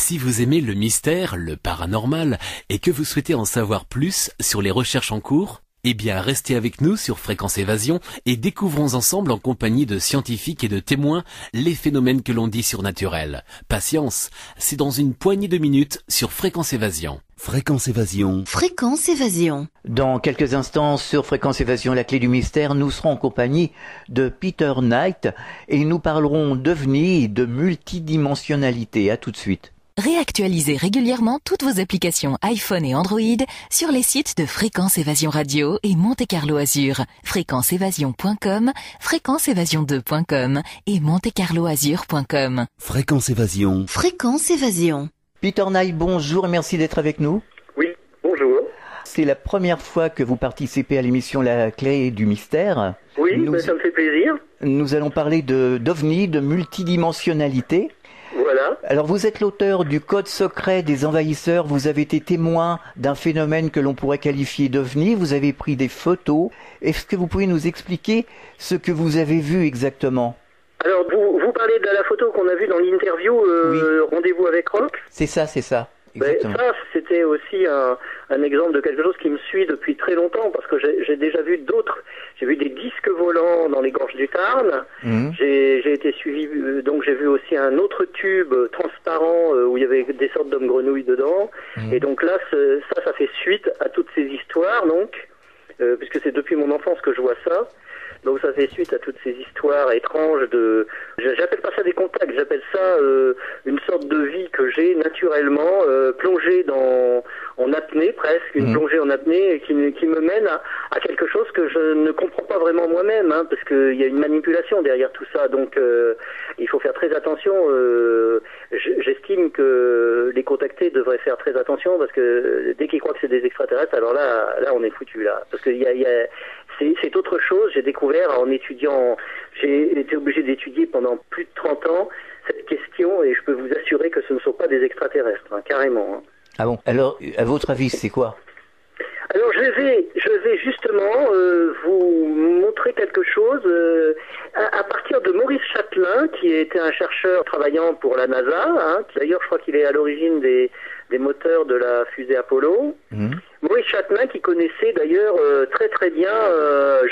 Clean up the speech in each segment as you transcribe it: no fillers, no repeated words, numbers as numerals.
Si vous aimez le mystère, le paranormal, et que vous souhaitez en savoir plus sur les recherches en cours, eh bien restez avec nous sur Fréquence Évasion et découvrons ensemble en compagnie de scientifiques et de témoins les phénomènes que l'on dit surnaturels. Patience, c'est dans une poignée de minutes sur Fréquence Évasion. Fréquence Évasion. Fréquence Évasion. Dans quelques instants sur Fréquence Évasion, la clé du mystère, nous serons en compagnie de Peter Knight et nous parlerons d'OVNI et de multidimensionnalité. À tout de suite. Réactualisez régulièrement toutes vos applications iPhone et Android sur les sites de Fréquence Évasion Radio et Monte Carlo Azur, fréquenceévasion.com, fréquenceévasion2.com et montecarloazur.com. Fréquence Évasion. Fréquence Évasion. Peter Knight, bonjour et merci d'être avec nous. Oui, bonjour. C'est la première fois que vous participez à l'émission La clé du mystère. Oui, ça me fait plaisir. Nous allons parler d'OVNI, de multidimensionnalité. Voilà. Alors vous êtes l'auteur du Code secret des envahisseurs, vous avez été témoin d'un phénomène que l'on pourrait qualifier d'OVNI, vous avez pris des photos. Est-ce que vous pouvez nous expliquer ce que vous avez vu exactement ? Alors vous parlez de la photo qu'on a vue dans l'interview Oui. Rendez-vous avec Rock. C'est ça. Exactement. Ça, c'était aussi un exemple de quelque chose qui me suit depuis très longtemps, parce que j'ai déjà vu d'autres. J'ai vu des disques volants dans les gorges du Tarn. J'ai été suivi, donc j'ai vu aussi un autre tube transparent où il y avait des sortes d'hommes grenouilles dedans. Et donc là, ça fait suite à toutes ces histoires, donc, puisque c'est depuis mon enfance que je vois ça. Donc ça fait suite à toutes ces histoires étranges j'appelle pas ça des contacts, j'appelle ça une sorte de vie que j'ai naturellement plongée en apnée presque, une plongée en apnée et qui me mène à quelque chose que je ne comprends pas vraiment moi-même, hein, parce qu'il y a une manipulation derrière tout ça, donc il faut faire très attention. J'estime que les contactés devraient faire très attention, parce que dès qu'ils croient que c'est des extraterrestres, alors là on est foutu là, parce que c'est autre chose. J'ai découvert en étudiant, j'ai été obligé d'étudier pendant plus de 30 ans cette question, et je peux vous assurer que ce ne sont pas des extraterrestres, hein, carrément. Hein. Ah bon ? Alors, à votre avis, c'est quoi ? Alors je vais justement vous montrer quelque chose à partir de Maurice Chatelain, qui était un chercheur travaillant pour la NASA, hein, d'ailleurs je crois qu'il est à l'origine des moteurs de la fusée Apollo. Maurice Chatelain qui connaissait d'ailleurs très très bien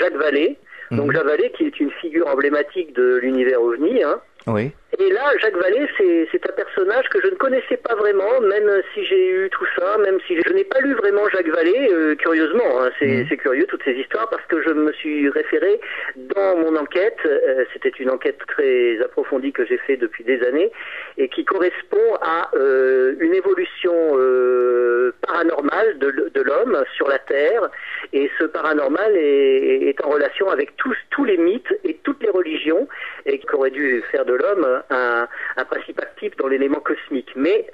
Jacques Vallée. Donc Jacques Vallée qui est une figure emblématique de l'univers OVNI. Hein. Oui. Et là, Jacques Vallée, c'est un personnage que je ne connaissais pas vraiment, même si j'ai eu tout ça, même si je n'ai pas lu vraiment Jacques Vallée, curieusement, hein, c'est curieux toutes ces histoires, parce que je me suis référé dans mon enquête, c'était une enquête très approfondie que j'ai fait depuis des années, et qui correspond à une évolution paranormale de l'homme sur la Terre, et ce paranormal est en relation avec tous les mythes et toutes les religions, et qui auraient dû faire de l'homme un principe actif dans l'élément cosmique. Mais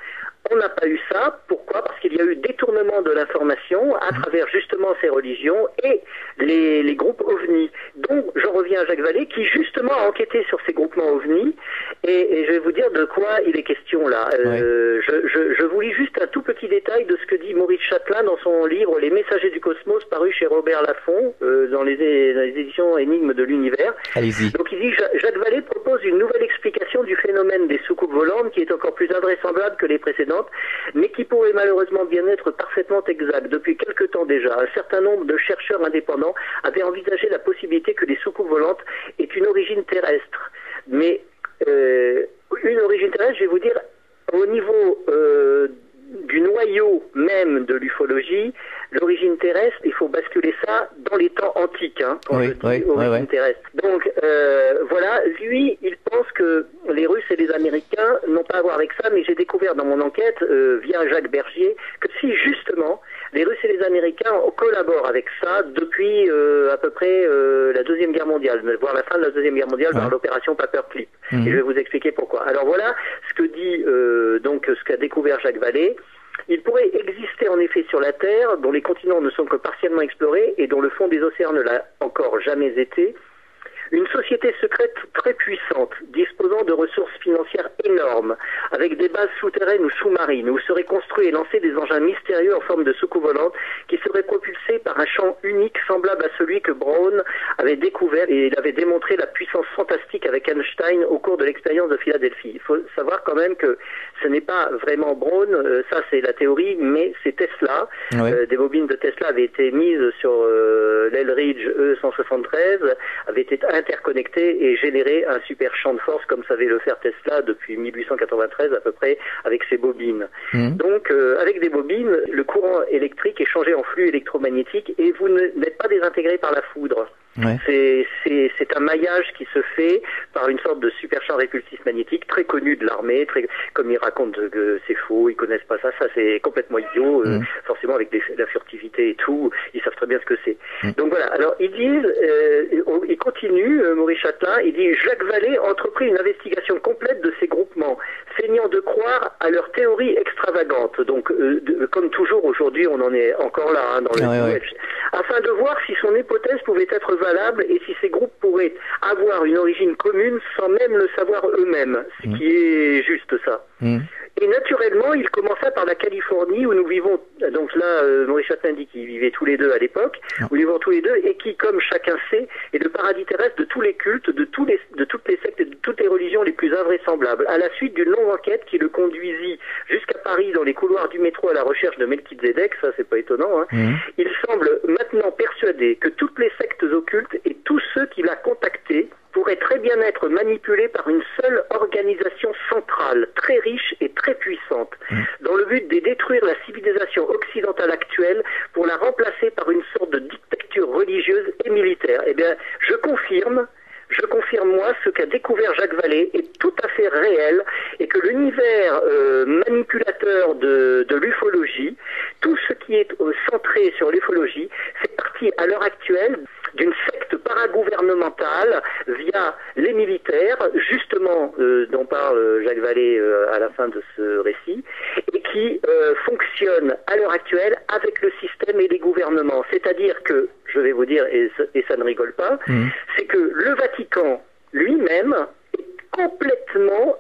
on n'a pas eu ça. Pourquoi ? Parce qu'il y a eu détournement de l'information à travers justement ces religions et les groupes OVNI. Donc je reviens à Jacques Vallée qui justement a enquêté sur ces groupements OVNI, et je vais vous dire de quoi il est question là. Je vous lis juste un tout petit détail de ce que dit Maurice Chatelain dans son livre Les Messagers du Cosmos, paru chez Robert Laffont dans les éditions Énigmes de l'univers. Allez-y. Donc il dit Jacques Vallée propose une nouvelle explication du phénomène des soucoupes volantes qui est encore plus invraisemblable que les précédentes, mais qui pourrait malheureusement bien être parfaitement exact. Depuis quelque temps déjà, un certain nombre de chercheurs indépendants avaient envisagé la possibilité que les soucoupes volantes aient une origine terrestre. Mais une origine terrestre, je vais vous dire, au niveau du noyau même de l'ufologie, l'origine terrestre, il faut basculer ça dans les temps antiques, hein, quand je dis origine terrestre. Donc voilà, lui, il pense que les Russes et les Américains n'ont pas à voir avec ça, mais j'ai découvert dans mon enquête, via Jacques Bergier, que si justement les Russes et les Américains collaborent avec ça depuis à peu près la Deuxième Guerre mondiale, voire la fin de la Deuxième Guerre mondiale par l'opération Paperclip. Et je vais vous expliquer pourquoi. Alors voilà ce que dit donc ce qu'a découvert Jacques Vallée. Il pourrait exister en effet sur la Terre, dont les continents ne sont que partiellement explorés et dont le fond des océans ne l'a encore jamais été, Une société secrète très puissante, disposant de ressources financières énormes, avec des bases souterraines ou sous-marines, où seraient construits et lancés des engins mystérieux en forme de soucoupe volante, qui seraient propulsés par un champ unique semblable à celui que Brown avait découvert, et il avait démontré la puissance fantastique avec Einstein au cours de l'expérience de Philadelphie. Il faut savoir quand même que ce n'est pas vraiment Brown, ça c'est la théorie, mais c'est Tesla. Ouais. Des bobines de Tesla avaient été mises sur l'Eldridge E173, avaient été interconnectées et généré un super champ de force comme savait le faire Tesla depuis 1893 à peu près avec ses bobines. Donc avec des bobines, le courant électrique est changé en flux électromagnétique et vous n'êtes pas désintégré par la foudre. Ouais. C'est un maillage qui se fait par une sorte de super champ répulsif magnétique très connu de l'armée, très comme ils racontent que c'est faux, ils connaissent pas ça c'est complètement idiot, forcément avec la furtivité et tout, ils savent très bien ce que c'est. Donc voilà, alors ils disent, il continue, Maurice Châtelain, il dit Jacques Vallée entreprit une investigation complète de ces groupements, feignant de croire à leurs théories extravagantes. Donc comme toujours aujourd'hui, on en est encore là dans le New Age, afin de voir si son hypothèse pouvait être valable et si ces groupes pourraient avoir une origine commune sans même le savoir eux-mêmes, ce qui est juste ça. Et naturellement, il commença par la Californie où nous vivons, donc là, Maurice Châtelain dit qu'ils vivaient tous les deux à l'époque, où nous vivons tous les deux, et qui, comme chacun sait, est le paradis terrestre de tous les cultes, de toutes les sectes et de toutes les religions les plus invraisemblables. À la suite d'une longue enquête qui le conduisit jusqu'à Paris dans les couloirs du métro à la recherche de Melchizedek, ça c'est pas étonnant, il semble maintenant persuadé que toutes les sectes occultes et tous ceux qu'il a contactés pourrait très bien être manipulé par une seule organisation centrale, très riche et très puissante, dans le but de détruire la civilisation occidentale actuelle pour la remplacer par une sorte de dictature religieuse et militaire. Eh bien, je confirme moi ce qu'a découvert Jacques Vallée est tout à fait réel et que l'univers manipulateur de l'ufologie, tout ce qui est centré sur l'ufologie, fait partie à l'heure actuelle d'une secte paragouvernementale via les militaires, justement dont parle Jacques Vallée à la fin de ce récit, et qui fonctionne à l'heure actuelle avec le système et les gouvernements. C'est-à-dire que, je vais vous dire, et ça ne rigole pas, c'est que le Vatican lui-même est complètement,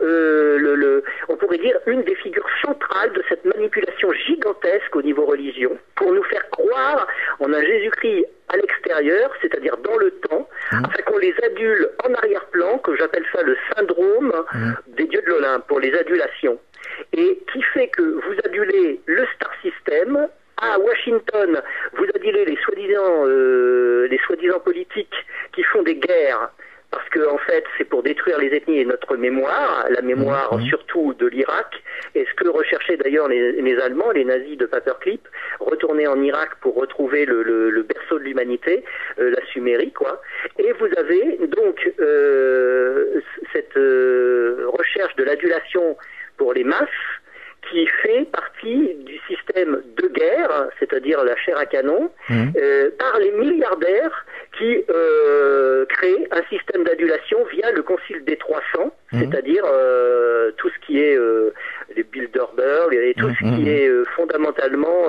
on pourrait dire, une des figures centrales de cette manipulation gigantesque au niveau religion, pour nous faire croire en un Jésus-Christ à l'extérieur, c'est-à-dire dans le temps, afin qu'on les adule en arrière-plan, que j'appelle ça le syndrome des dieux de l'Olympe, pour les adulations. Et qui fait que vous adulez le Star System. À Washington, vous adulez les soi-disant politiques qui font des guerres, parce que en fait c'est pour détruire les ethnies et notre mémoire, la mémoire surtout de l'Irak, et ce que recherchaient d'ailleurs les Allemands, les nazis de Paperclip, retourner en Irak pour retrouver le berceau de l'humanité, la Sumérie quoi. Et vous avez donc cette recherche de l'adulation pour les masses, qui fait partie du système de guerre, c'est-à-dire la chair à canon, par les milliardaires qui créent un système d'adulation via le Concile des 300, c'est-à-dire tout ce qui est les Bilderberg et tout ce qui est fondamentalement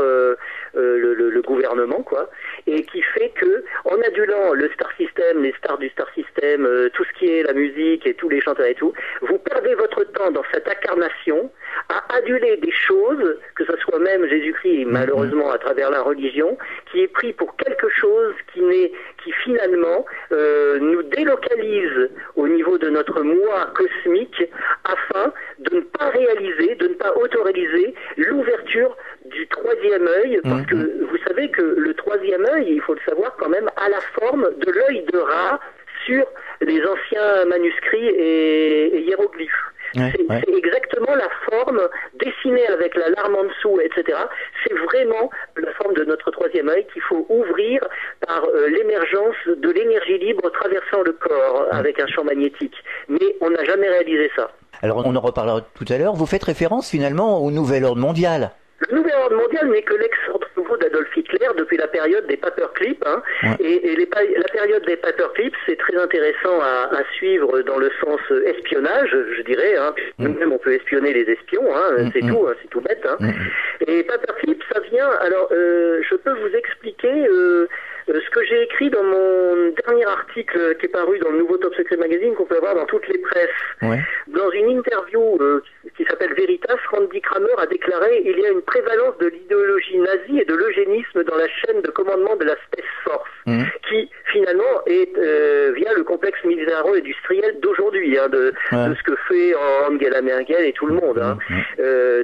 le gouvernement, quoi, et qui fait que en adulant le Star System, les stars du Star System, tout ce qui est la musique et tous les chanteurs et tout, vous perdez votre temps dans cette incarnation à aduler des choses, que ce soit même Jésus-Christ, malheureusement à travers la religion, qui est pris pour quelque chose qui finalement nous délocalise au niveau de notre moi cosmique, afin de ne pas réaliser, de ne pas autoréaliser l'ouverture du troisième œil, parce que vous savez que le troisième œil, il faut le savoir quand même, a la forme de l'œil de Ra sur les anciens manuscrits et hiéroglyphes. C'est exactement la forme dessinée avec la larme en dessous, etc. C'est vraiment la forme de notre troisième œil qu'il faut ouvrir par l'émergence de l'énergie libre traversant le corps avec un champ magnétique. Mais on n'a jamais réalisé ça. Alors on en reparlera tout à l'heure. Vous faites référence finalement au nouvel ordre mondial. Le nouvel ordre mondial n'est que l'ex-ordre nouveau d'Adolf Hitler depuis la période des Paperclips. Et la période des Paperclips, c'est très intéressant à suivre dans le sens espionnage, je dirais. Même on peut espionner les espions, c'est tout bête. Et Paperclips, ça vient... Alors, je peux vous expliquer... ce que j'ai écrit dans mon dernier article qui est paru dans le nouveau Top Secret Magazine, qu'on peut avoir dans toutes les presses, dans une interview qui s'appelle Veritas, Randy Kramer a déclaré « Il y a une prévalence de l'idéologie nazie et de l'eugénisme dans la chaîne de commandement de la Space Force, qui finalement est via le complexe militaro-industriel d'aujourd'hui, de ce que fait Angela Merkel et tout le monde,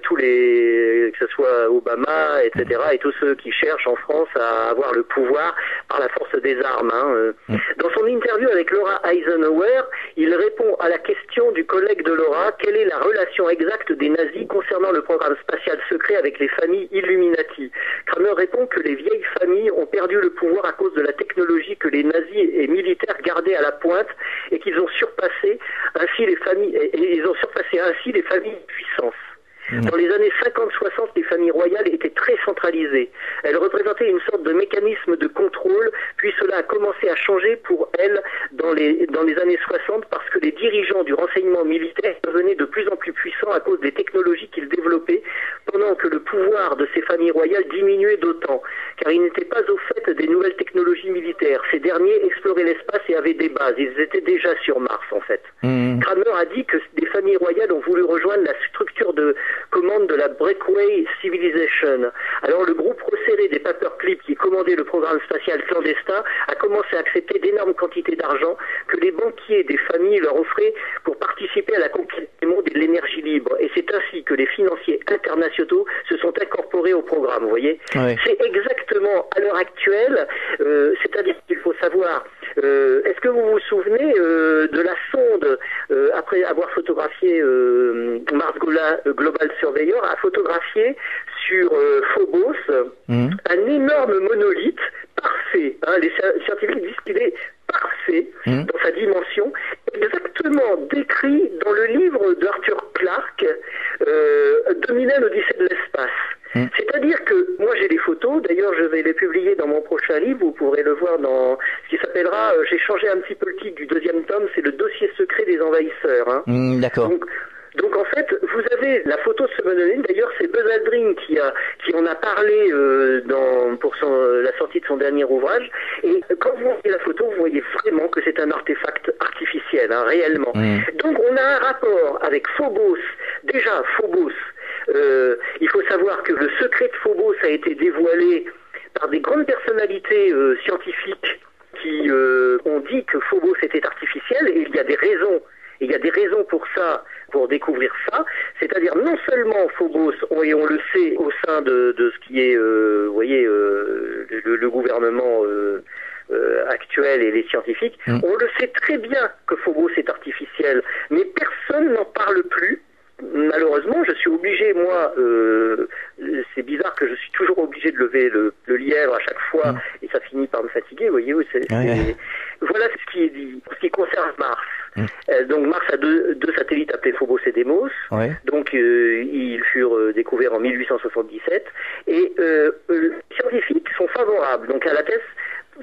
tous les, que ce soit Obama, etc., et tous ceux qui cherchent en France à avoir le pouvoir par la force des armes. Dans son interview avec Laura Eisenhower, il répond à la question du collègue de Laura, quelle est la relation exacte des nazis concernant le programme spatial secret avec les familles Illuminati. Kramer répond que les vieilles familles ont perdu le pouvoir à cause de la technologie que les nazis et militaires gardaient à la pointe et qu'ils ont surpassé ainsi les familles de puissance. Dans les années 50-60, les familles royales étaient très centralisées. Elles représentaient une sorte de mécanisme de contrôle, puis cela a commencé à changer pour elles dans les années 60 parce que les dirigeants du renseignement militaire devenaient de plus en plus puissants à cause des technologies qu'ils développaient, pendant que le pouvoir de ces familles royales diminuait d'autant, car ils n'étaient pas au fait des nouvelles technologies militaires. Ces derniers exploraient l'espace et avaient des bases. Ils étaient déjà sur Mars, en fait. Kramer a dit que des familles royales ont voulu rejoindre la structure de commande de la Breakaway Civilization. Alors le groupe resserré des paperclips qui commandait le programme spatial clandestin a commencé à accepter d'énormes quantités d'argent que les banquiers des familles leur offraient pour participer à la conquête du monde et de l'énergie libre. Et c'est ainsi que les financiers internationaux se sont incorporés au programme, vous voyez. C'est exactement à l'heure actuelle, c'est-à-dire qu'il faut savoir, est-ce que vous vous souvenez de la sonde, après avoir photographié Mars Global Surveyor, a photographié sur Phobos un énorme monolithe parfait. Les scientifiques disent qu'il est parfait dans sa dimension, exactement décrit dans le livre d'Arthur Clarke, 2001 l'Odyssée de l'espace. C'est-à-dire que moi j'ai des photos, d'ailleurs je vais les publier dans mon prochain livre, vous pourrez le voir dans ce qui s'appellera, j'ai changé un petit peu le titre du deuxième tome, c'est le dossier secret des envahisseurs. D'accord. Donc en fait, vous avez la photo de ce monolithe. D'ailleurs, c'est Buzz Aldrin qui en a parlé pour la sortie de son dernier ouvrage. Et quand vous voyez la photo, vous voyez vraiment que c'est un artefact artificiel, réellement. Donc on a un rapport avec Phobos. Déjà, Phobos, il faut savoir que le secret de Phobos a été dévoilé par des grandes personnalités scientifiques qui ont dit que Phobos était artificiel, et il y a des raisons. Il y a des raisons pour ça, pour découvrir ça. C'est-à-dire non seulement Phobos, et on le sait au sein de ce qui est, vous voyez, le gouvernement actuel et les scientifiques, on le sait très bien que Phobos est artificiel, mais personne n'en parle plus. Malheureusement, je suis obligé, moi, c'est bizarre que je suis toujours obligé de lever le lièvre à chaque fois, et ça finit par me fatiguer, vous voyez. Voilà ce qui est dit. En ce qui concerne Mars. Donc Mars a deux satellites appelés Phobos et Deimos. Donc ils furent découverts en 1877. Et les scientifiques sont favorables donc à la thèse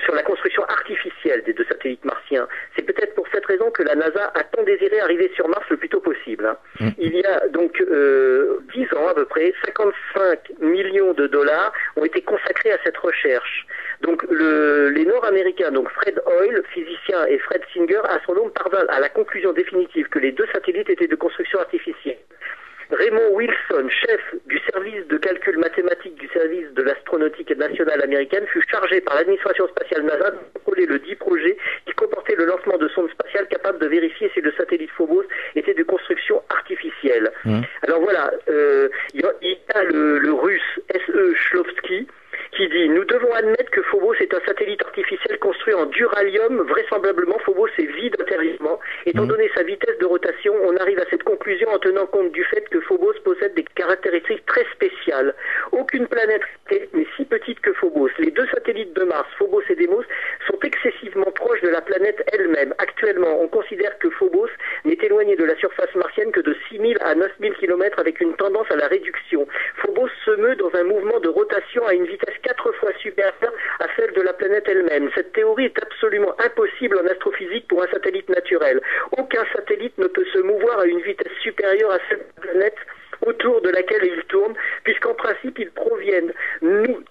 sur la construction artificielle des deux satellites martiens. C'est peut-être pour cette raison que la NASA a tant désiré arriver sur Mars le plus tôt possible. Il y a donc 10 ans à peu près, 55 millions de dollars ont été consacrés à cette recherche. Donc les Nord-Américains, donc Fred Hoyle, physicien, et Fred Singer, astronomes, parviennent à la conclusion définitive que les deux satellites étaient de construction artificielle. Raymond Wilson, chef du service de calcul mathématique du service de l'astronautique nationale américaine, fut chargé par l'administration spatiale NASA de contrôler le dit projet qui comportait le lancement de sondes spatiales capables de vérifier si le satellite Phobos était de construction artificielle. Alors voilà, il y a le russe S.E. Shklovsky qui dit « Nous devons admettre que Phobos est un satellite artificiel construit en duralium. Vraisemblablement, Phobos est vide intérieurement. Étant donné sa vitesse de rotation, on arrive à cette conclusion en tenant compte du fait que Phobos possède des caractéristiques très spéciales. Aucune planète n'est si petite que Phobos. Les deux satellites de Mars, Phobos et Deimos, sont excessivement proches de la planète elle-même. Actuellement, on considère que Phobos n'est éloigné de la surface martienne que de 6000 à 9000 km avec une tendance à la réduction. Phobos se meut dans un mouvement de rotation à une vitesse 4 fois supérieure à celle de la planète elle-même. Cette théorie est absolument impossible en astrophysique pour un satellite naturel. Aucun satellite ne peut se mouvoir à une vitesse supérieure à celle de la planète autour de laquelle ils tournent, puisqu'en principe ils proviennent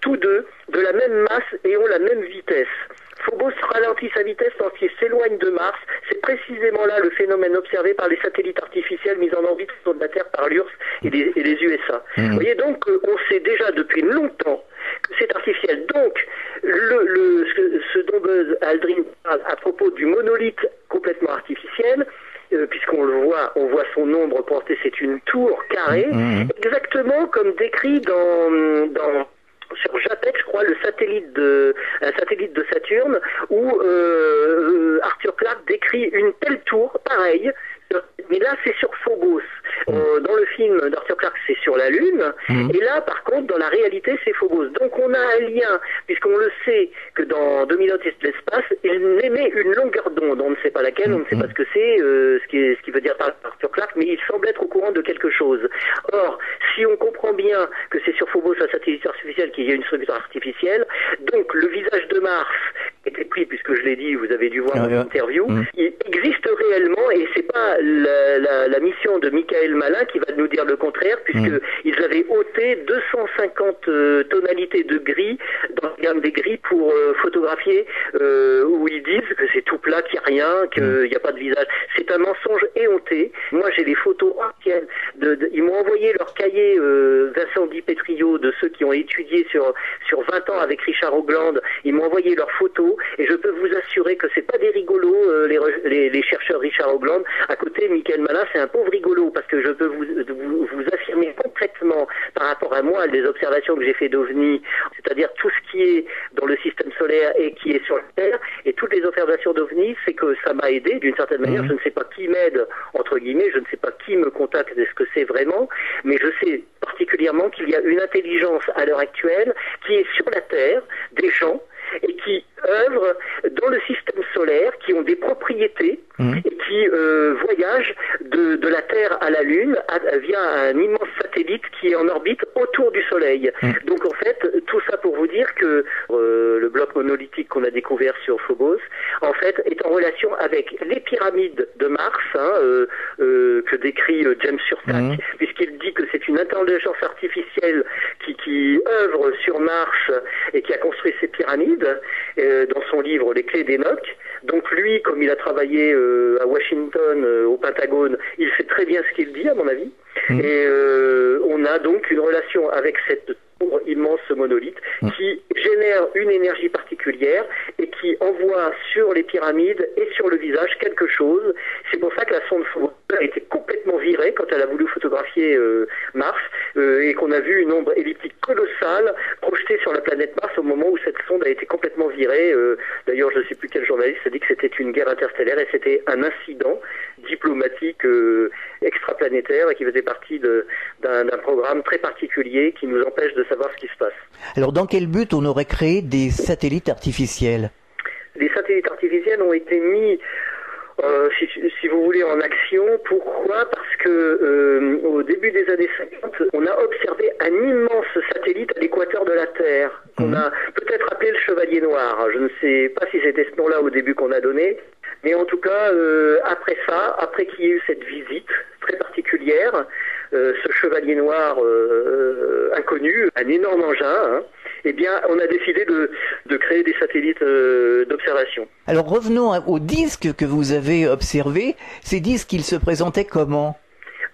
tous deux de la même masse et ont la même vitesse. Phobos ralentit sa vitesse lorsqu'il s'éloigne de Mars. C'est précisément là le phénomène observé par les satellites artificiels mis en orbite autour de la Terre par l'URSS et les USA. Vous voyez donc, on sait déjà depuis longtemps que c'est artificiel. Donc, ce dont Buzz Aldrin parle à propos du monolithe complètement artificiel, puisqu'on le voit, on voit son ombre portée, c'est une tour carrée, exactement comme décrit sur JAPEC, je crois, un satellite de Saturne, où Arthur Clarke décrit une telle tour, pareille, mais là c'est sur Phobos. Dans le film d'Arthur Clarke, c'est sur la Lune, et là par contre dans la réalité c'est Phobos. Donc on a un lien, puisqu'on le sait que dans 2001 Odysseée de l'espace, il émet une longueur d'onde, on ne sait pas laquelle, on ne sait pas ce que c'est, ce qui veut dire par Arthur Clarke, mais il semble être au courant de quelque chose. Or, si on comprend bien que c'est sur Phobos un satellite artificiel qu'il y a une structure artificielle, donc le visage de Mars était pris, puisque je l'ai dit, vous avez dû voir mon interview, il existe réellement, et c'est pas la mission de Michael Malin qui va nous dire le contraire, puisque ils avaient ôté 250 tonalités de gris dans la gamme des gris pour photographier, où ils disent que c'est tout plat, qu'il n'y a rien, qu'il n'y a pas de visage. C'est un mensonge éhonté. Moi j'ai les photos anciennes, ils m'ont envoyé leur cahier Vincent Di Petrio, de ceux qui ont étudié sur 20 ans avec Richard Hoagland. Ils m'ont envoyé leurs photos, et je peux vous assurer que c'est pas des rigolos, les chercheurs Richard Hoagland. À côté, Michael Malin, c'est un pauvre rigolo, parce que je peux vous affirmer concrètement, par rapport à moi, les observations que j'ai fait d'OVNI, c'est-à-dire tout ce qui est dans le système solaire et qui est sur la Terre, et toutes les observations d'OVNI, c'est que ça m'a aidé d'une certaine manière. Je ne sais pas qui m'aide, entre guillemets, je ne sais pas qui me contacte, est-ce que c'est vraiment, mais je sais particulièrement qu'il y a une intelligence à l'heure actuelle qui est sur la Terre, des gens, et qui œuvrent dans le système solaire, qui ont des propriétés et qui voyagent de la Terre à la Lune via un immense satellite qui est en orbite autour du Soleil. Donc en fait, tout ça pour vous dire que le bloc monolithique qu'on a découvert sur Phobos, en fait, est en relation avec les pyramides de Mars, que décrit James Surtak, puisqu'il dit que c'est une intelligence artificielle qui œuvre sur Mars et qui a construit ces pyramides, dans son livre Les Clés d'Enoch. Donc lui, comme il a travaillé à Washington, au Pentagone, il sait très bien ce qu'il dit, à mon avis. Et on a donc une relation avec cette tour immense monolithe qui génère une énergie particulière et qui envoie sur les pyramides et sur le visage quelque chose. C'est pour ça que la sonde Phobos a été complètement virée quand elle a voulu photographier Mars, et qu'on a vu une ombre elliptique colossale projetée sur la planète Mars au moment où cette sonde a été complètement virée. D'ailleurs, je ne sais plus quel journaliste a dit que c'était une guerre interstellaire, et c'était un incident diplomatique extraplanétaire, et qui faisait partie d'un programme très particulier qui nous empêche de savoir ce qui se passe. Alors, dans quel but on aurait créé des satellites artificiels ? Les satellites artificiels ont été mis, si vous voulez, en action. Pourquoi ? Parce que au début des années 50, on a observé un immense satellite à l'équateur de la Terre, qu'on a peut-être appelé le Chevalier Noir. Je ne sais pas si c'était ce nom-là au début qu'on a donné, mais en tout cas, après qu'il y ait eu cette visite très particulière, ce Chevalier Noir inconnu, un énorme engin, eh bien, on a décidé de créer des satellites d'observation. Alors revenons aux disques que vous avez observés. Ces disques, ils se présentaient comment ?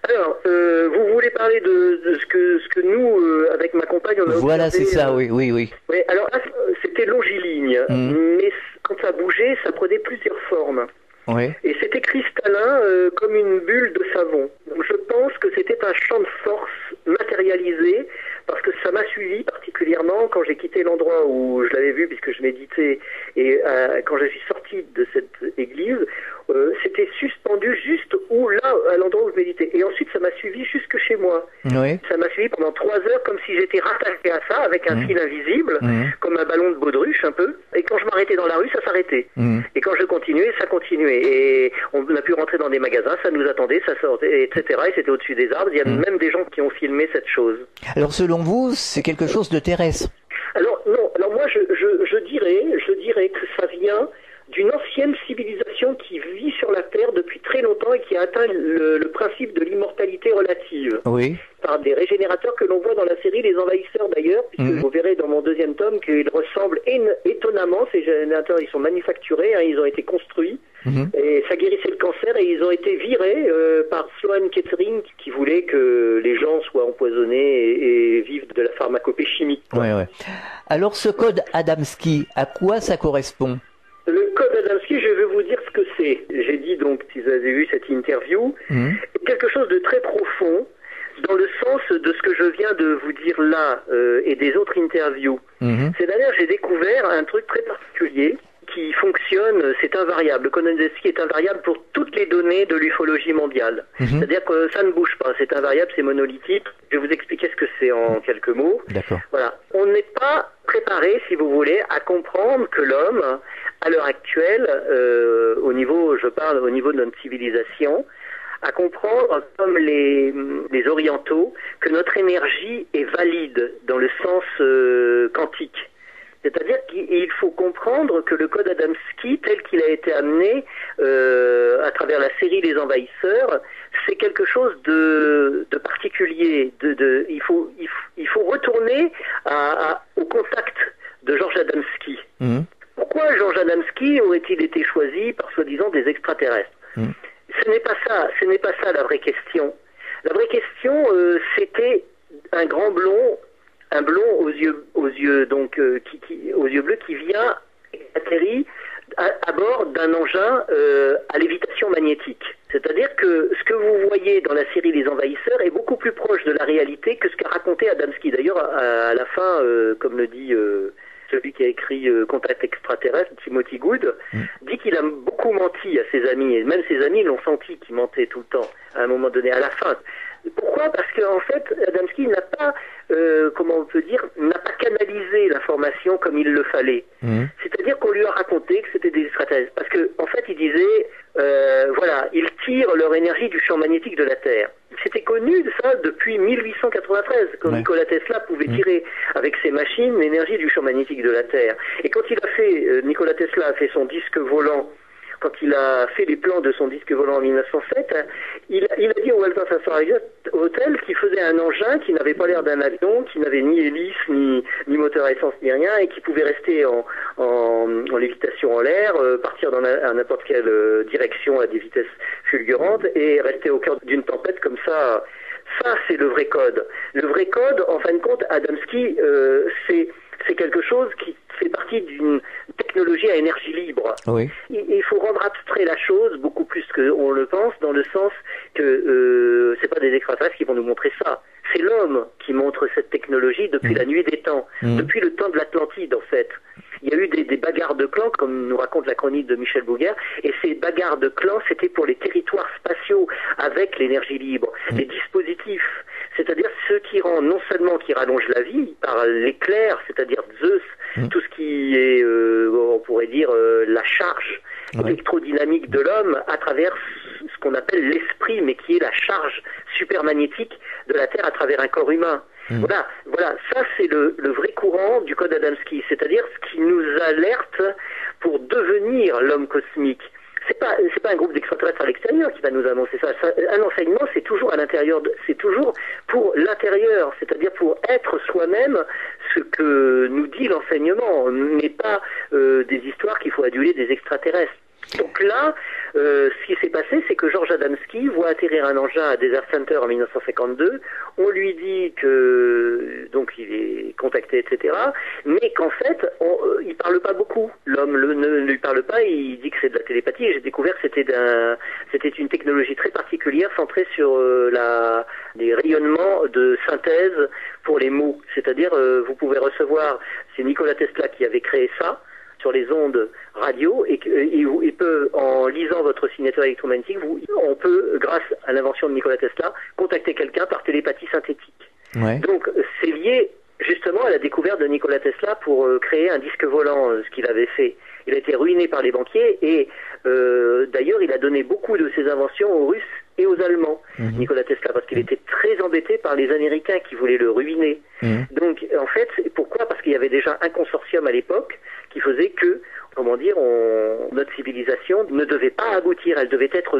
Alors, vous voulez parler de ce que nous, avec ma compagne, on a observé. Voilà, c'est ça, oui. Oui, alors c'était longiligne, mais quand ça bougeait, ça prenait plusieurs formes. Ouais. Et c'était cristallin, comme une bulle de savon. Donc je pense que c'était un champ de force matérialisé, parce que ça m'a suivi particulièrement quand j'ai quitté l'endroit où je l'avais vu, puisque je méditais, et quand je suis sorti de cette église, c'était suspendu juste là, à l'endroit où je méditais. Et ensuite, ça m'a suivi jusque chez moi. Oui. Ça m'a suivi pendant 3 heures, comme si j'étais rattaché à ça, avec un fil invisible, comme un ballon de baudruche un peu. Et quand je m'arrêtais dans la rue, ça s'arrêtait. Et quand je continuais, ça continuait. Et on a pu rentrer dans des magasins, ça nous attendait, ça sortait, etc. Et c'était au-dessus des arbres. Il y a même des gens qui ont filmé cette chose. Alors selon vous, c'est quelque chose de terrestre? Alors non, alors moi je dirais que ça vient d'une ancienne civilisation qui vit sur la Terre depuis très longtemps et qui a atteint le principe de l'immortalité relative. Oui. par des régénérateurs que l'on voit dans la série Les Envahisseurs d'ailleurs, puisque vous verrez dans mon deuxième tome qu'ils ressemblent étonnamment, ces générateurs, ils sont manufacturés, hein, ils ont été construits, et ça guérissait le cancer, et ils ont été virés par Sloan Kettering, qui voulait que les gens soient empoisonnés et vivent de la pharmacopée chimique. Ouais. Alors ce code Adamski, à quoi ça correspond ? Le code Adamski, je vais vous dire ce que c'est. J'ai dit donc, si vous avez vu cette interview, quelque chose de très profond, dans le sens de ce que je viens de vous dire là, et des autres interviews. C'est-à-dire, j'ai découvert un truc très particulier qui fonctionne, c'est invariable. Le code Adamski est invariable pour toutes les données de l'ufologie mondiale. C'est-à-dire que ça ne bouge pas, c'est invariable, c'est monolithique. Je vais vous expliquer ce que c'est en quelques mots. D'accord. Voilà. On n'est pas préparé, si vous voulez, à comprendre que l'homme, à l'heure actuelle, je parle au niveau de notre civilisation, à comprendre, comme les orientaux, que notre énergie est valide dans le sens quantique. C'est-à-dire qu'il faut comprendre que le code Adamski, tel qu'il a été amené à travers la série Les Envahisseurs, c'est quelque chose de particulier. Il faut retourner au contact de George Adamski. Pourquoi George Adamski aurait-il été choisi par soi-disant des extraterrestres ? Ce n'est pas ça la vraie question. La vraie question, c'était un grand blond, un blond aux yeux bleus qui vient atterrit à bord d'un engin à lévitation magnétique. C'est-à-dire que ce que vous voyez dans la série Les Envahisseurs est beaucoup plus proche de la réalité que ce qu'a raconté Adamski. D'ailleurs, à la fin, comme le dit celui qui a écrit Contact extraterrestre, Timothy Good, dit qu'il a beaucoup menti à ses amis, et même ses amis l'ont senti qu'il mentait tout le temps, à un moment donné, à la fin. Pourquoi ? Parce qu'en fait, Adamski n'a pas, n'a pas canalisé l'information comme il le fallait. C'est-à-dire qu'on lui a raconté que c'était des extraterrestres. Parce qu'en fait, il disait, ils tirent leur énergie du champ magnétique de la Terre. C'était connu, ça, depuis 1893, quand Nikola Tesla pouvait tirer avec ses machines l'énergie du champ magnétique de la Terre. Et quand Nikola Tesla a fait son disque volant, quand il a fait les plans de son disque volant en 1907, il a dit au Walton Astoria Hotel qu'il faisait un engin qui n'avait pas l'air d'un avion, qui n'avait ni hélice, ni moteur à essence, ni rien, et qui pouvait rester en lévitation en l'air, partir dans n'importe quelle direction à des vitesses fulgurantes, et rester au cœur d'une tempête comme ça. Ça, c'est le vrai code. Le vrai code, en fin de compte, Adamski, c'est quelque chose qui fait partie d'une technologie à énergie libre. Oui. Il faut rendre abstrait la chose beaucoup plus qu'on le pense, dans le sens que c'est pas des extraterrestres qui vont nous montrer ça. C'est l'homme qui montre cette technologie depuis la nuit des temps, depuis le temps de l'Atlantide en fait. Il y a eu des bagarres de clans, comme nous raconte la chronique de Michel Bouguer, et ces bagarres de clans, c'était pour les territoires spatiaux avec l'énergie libre, les dispositifs, c'est-à-dire ceux qui rendent, non seulement qui rallongent la vie par l'éclair, c'est-à-dire Zeus, tout ce qui est, on pourrait dire, la charge électrodynamique de l'homme à travers ce qu'on appelle l'esprit, mais qui est la charge supermagnétique de la Terre à travers un corps humain. Voilà, ça c'est le vrai courant du code Adamski, c'est-à-dire ce qui nous alerte pour devenir l'homme cosmique. C'est pas un groupe d'extraterrestres à l'extérieur qui va nous annoncer ça. Un enseignement, c'est toujours à l'intérieur, c'est toujours pour l'intérieur, c'est-à-dire pour être soi-même ce que nous dit l'enseignement, mais pas des histoires qu'il faut aduler des extraterrestres. Donc là, ce qui s'est passé, c'est que George Adamski voit atterrir un engin à Desert Center en 1952. On lui dit que donc il est contacté, etc. Mais qu'en fait, il parle pas beaucoup. L'homme ne lui parle pas. Il dit que c'est de la télépathie. Et j'ai découvert que c'était une technologie très particulière centrée sur les rayonnements de synthèse pour les mots. C'est-à-dire, vous pouvez recevoir. C'est Nikola Tesla qui avait créé ça sur les ondes radio, et il peut, en lisant votre signature électromagnétique, on peut, grâce à l'invention de Nikola Tesla, contacter quelqu'un par télépathie synthétique. Ouais. Donc c'est lié justement à la découverte de Nikola Tesla pour créer un disque volant, ce qu'il avait fait. Il a été ruiné par les banquiers, et d'ailleurs il a donné beaucoup de ses inventions aux Russes et aux Allemands, Nikola Tesla, parce qu'il était très embêté par les Américains qui voulaient le ruiner. Donc en fait, pourquoi ? Parce qu'il y avait déjà un consortium à l'époque qui faisait que, notre civilisation ne devait pas aboutir, ça devait être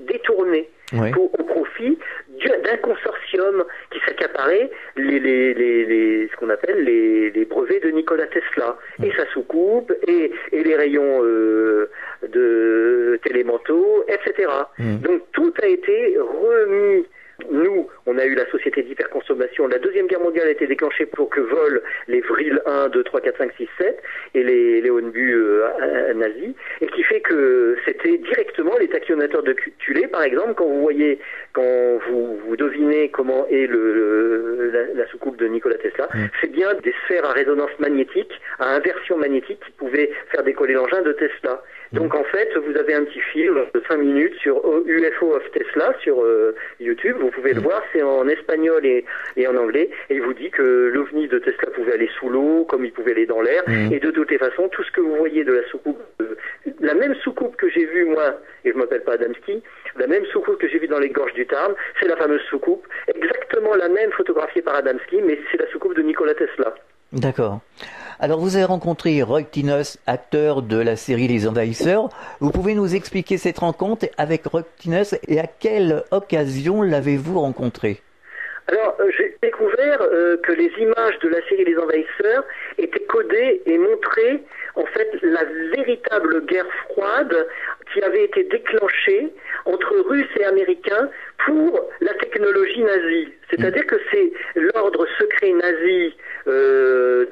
détourné au profit dû d'un consortium qui s'accaparait ce qu'on appelle les brevets de Nikola Tesla, et sa soucoupe, et les rayons de télémanteau, etc. Donc tout a été remis. Nous, on a eu la société d'hyperconsommation. La Deuxième Guerre mondiale a été déclenchée pour que volent les Vril 1, 2, 3, 4, 5, 6, 7 et les Leonbu nazis, et qui fait que c'était directement les tachyonateurs de Thulé, par exemple, quand vous devinez comment est la soucoupe de Nikola Tesla, c'est bien des sphères à résonance magnétique, à inversion magnétique, qui pouvaient faire décoller l'engin de Tesla. Donc en fait, vous avez un petit film de 5 minutes sur UFO of Tesla sur YouTube, vous pouvez le voir, c'est en espagnol et en anglais, et il vous dit que l'OVNI de Tesla pouvait aller sous l'eau, comme il pouvait aller dans l'air, et de toutes les façons, tout ce que vous voyez de la soucoupe, la même soucoupe que j'ai vue moi, et je m'appelle pas Adamski, la même soucoupe que j'ai vue dans les gorges du Tarn, c'est la fameuse soucoupe, exactement la même photographiée par Adamski, mais c'est la soucoupe de Nikola Tesla. D'accord. Alors vous avez rencontré Roy Thinus, acteur de la série Les Envahisseurs. Vous pouvez nous expliquer cette rencontre avec Roy Thinus et à quelle occasion l'avez-vous rencontré? Alors, j'ai découvert que les images de la série Les Envahisseurs étaient codées et montraient en fait la véritable guerre froide qui avait été déclenchée entre Russes et Américains pour la technologie nazie. C'est-à-dire que c'est l'ordre secret nazi de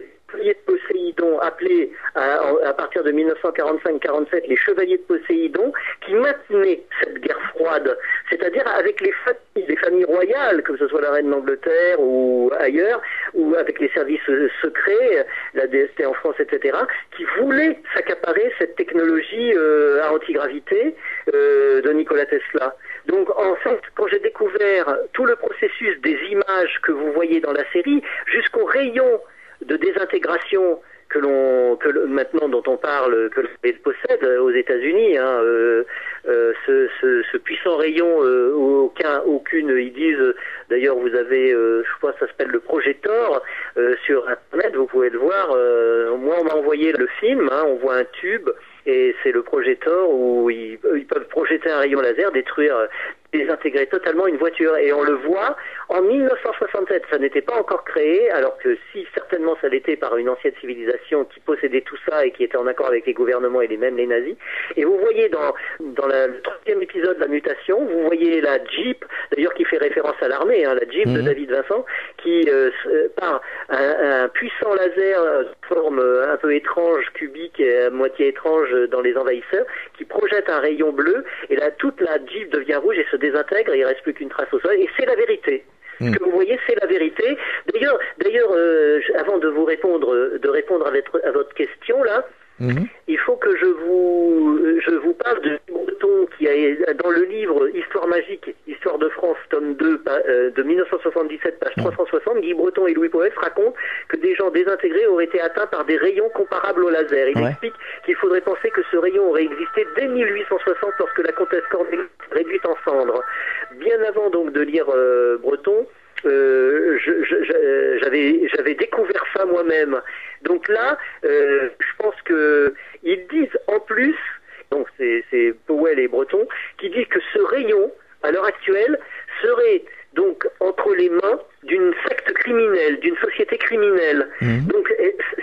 Poséidon, appelés à partir de 1945-47 les chevaliers de Poséidon, qui maintenaient cette guerre froide, c'est-à-dire avec les familles royales, que ce soit la reine d'Angleterre ou ailleurs, ou avec les services secrets, la DST en France, etc., qui voulaient s'accaparer cette technologie à antigravité de Nikola Tesla. Donc en fait, quand j'ai découvert tout le processus des images que vous voyez dans la série, jusqu'au rayon de désintégration maintenant dont on parle, que l'on possède aux États-Unis, ce puissant rayon, aucune, ils disent, d'ailleurs vous avez, je crois que ça s'appelle le projecteur, sur Internet, vous pouvez le voir, moi on m'a envoyé le film, on voit un tube, et c'est le projecteur où ils peuvent projeter un rayon laser, désintégrer totalement une voiture, et on le voit en 1967. Ça n'était pas encore créé, alors que si certainement ça l'était par une ancienne civilisation qui possédait tout ça et qui était en accord avec les gouvernements et même les nazis. Et vous voyez dans le troisième épisode, La Mutation, vous voyez la Jeep, d'ailleurs qui fait référence à l'armée, la Jeep de David Vincent, qui par un puissant laser de forme un peu étrange, cubique et à moitié étrange dans Les Envahisseurs, qui projette un rayon bleu, et là toute la Jeep devient rouge et se désintègre, et il reste plus qu'une trace au sol, et c'est la vérité. Ce que vous voyez, c'est la vérité. D'ailleurs, avant de répondre à votre question là, il faut que je vous parle de Breton, qui a dans le livre Histoire magique, Histoire de France, tome 2, de 1977, page 360, Guy Breton et Louis Poès racontent que des gens désintégrés auraient été atteints par des rayons comparables au laser. Il explique qu'il faudrait penser que ce rayon aurait existé dès 1860 lorsque la comtesse Corneille réduite en cendres. Bien avant donc de lire Breton, j'avais découvert ça moi-même. Donc là, je pense que ils disent en plus, donc c'est Powell et Breton, qui disent que ce rayon, à l'heure actuelle, serait donc entre les mains d'une secte criminelle, d'une société criminelle. Donc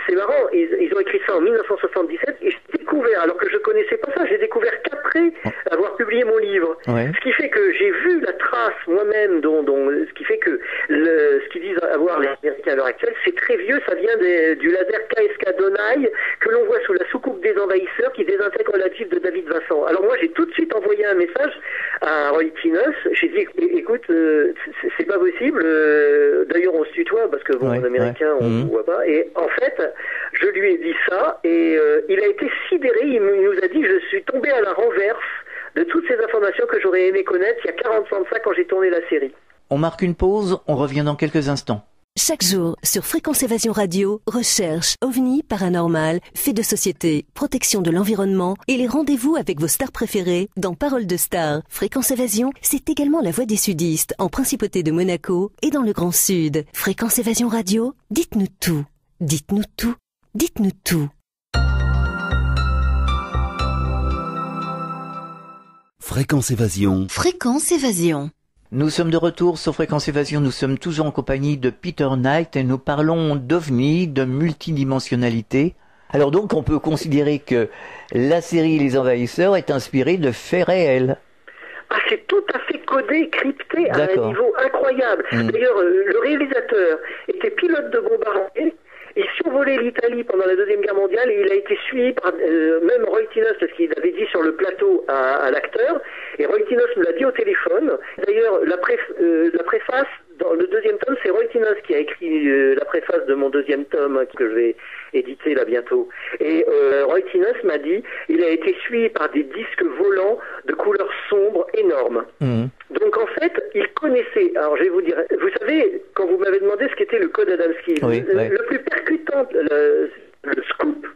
c'est marrant, ils ont écrit ça en 1977, et j'ai découvert, alors que je connaissais pas ça, j'ai découvert qu'après avoir publié mon livre. Ce qui fait que j'ai vu la trace moi-même, ce qui fait que ce qu'ils disent avoir les Américains à l'heure actuelle, c'est très vieux, ça vient du laser KSK Donai, que l'on voit sous la soucoupe des envahisseurs, qui désintègre la Jeep de David Vincent. Alors moi j'ai tout de suite envoyé un message à Roy Thinus, j'ai dit écoute, c'est pas possible, d'ailleurs on se tutoie parce que les Américains on ne voit pas, et en fait je lui ai dit ça, et il a été sidéré, il nous a dit je suis tombé à la renverse de toutes ces informations que j'aurais aimé connaître il y a 40 ans de ça quand j'ai tourné la série. On marque une pause, on revient dans quelques instants. Chaque jour, sur Fréquence Évasion Radio, recherche, ovni, paranormal, faits de société, protection de l'environnement et les rendez-vous avec vos stars préférées dans Parole de Stars. Fréquence Évasion, c'est également la voix des sudistes en Principauté de Monaco et dans le Grand Sud. Fréquence Évasion Radio, dites-nous tout. Dites-nous tout. Dites-nous tout. Fréquence Évasion. Fréquence Évasion. Nous sommes de retour sur Fréquence Évasion, nous sommes toujours en compagnie de Peter Knight et nous parlons d'OVNI, de multidimensionnalité. Alors donc on peut considérer que la série Les Envahisseurs est inspirée de faits réels. Ah, c'est tout à fait codé, crypté à un niveau incroyable. D'ailleurs, le réalisateur était pilote de bombardier. Il survolait l'Italie pendant la Deuxième Guerre mondiale et il a été suivi par même Roy Tinos, parce qu'il avait dit sur le plateau à l'acteur, et Roy Tinos me l'a dit au téléphone. D'ailleurs, la préface dans le deuxième tome, c'est Roy Tinos qui a écrit la préface de mon deuxième tome que je vais éditer là bientôt. Et Roy Tinos m'a dit, il a été suivi par des disques volants de couleurs sombres énormes. Donc en fait, il connaissait, alors je vais vous dire, vous savez, quand vous m'avez demandé ce qu'était le code Adamski, le plus percutant, le scoop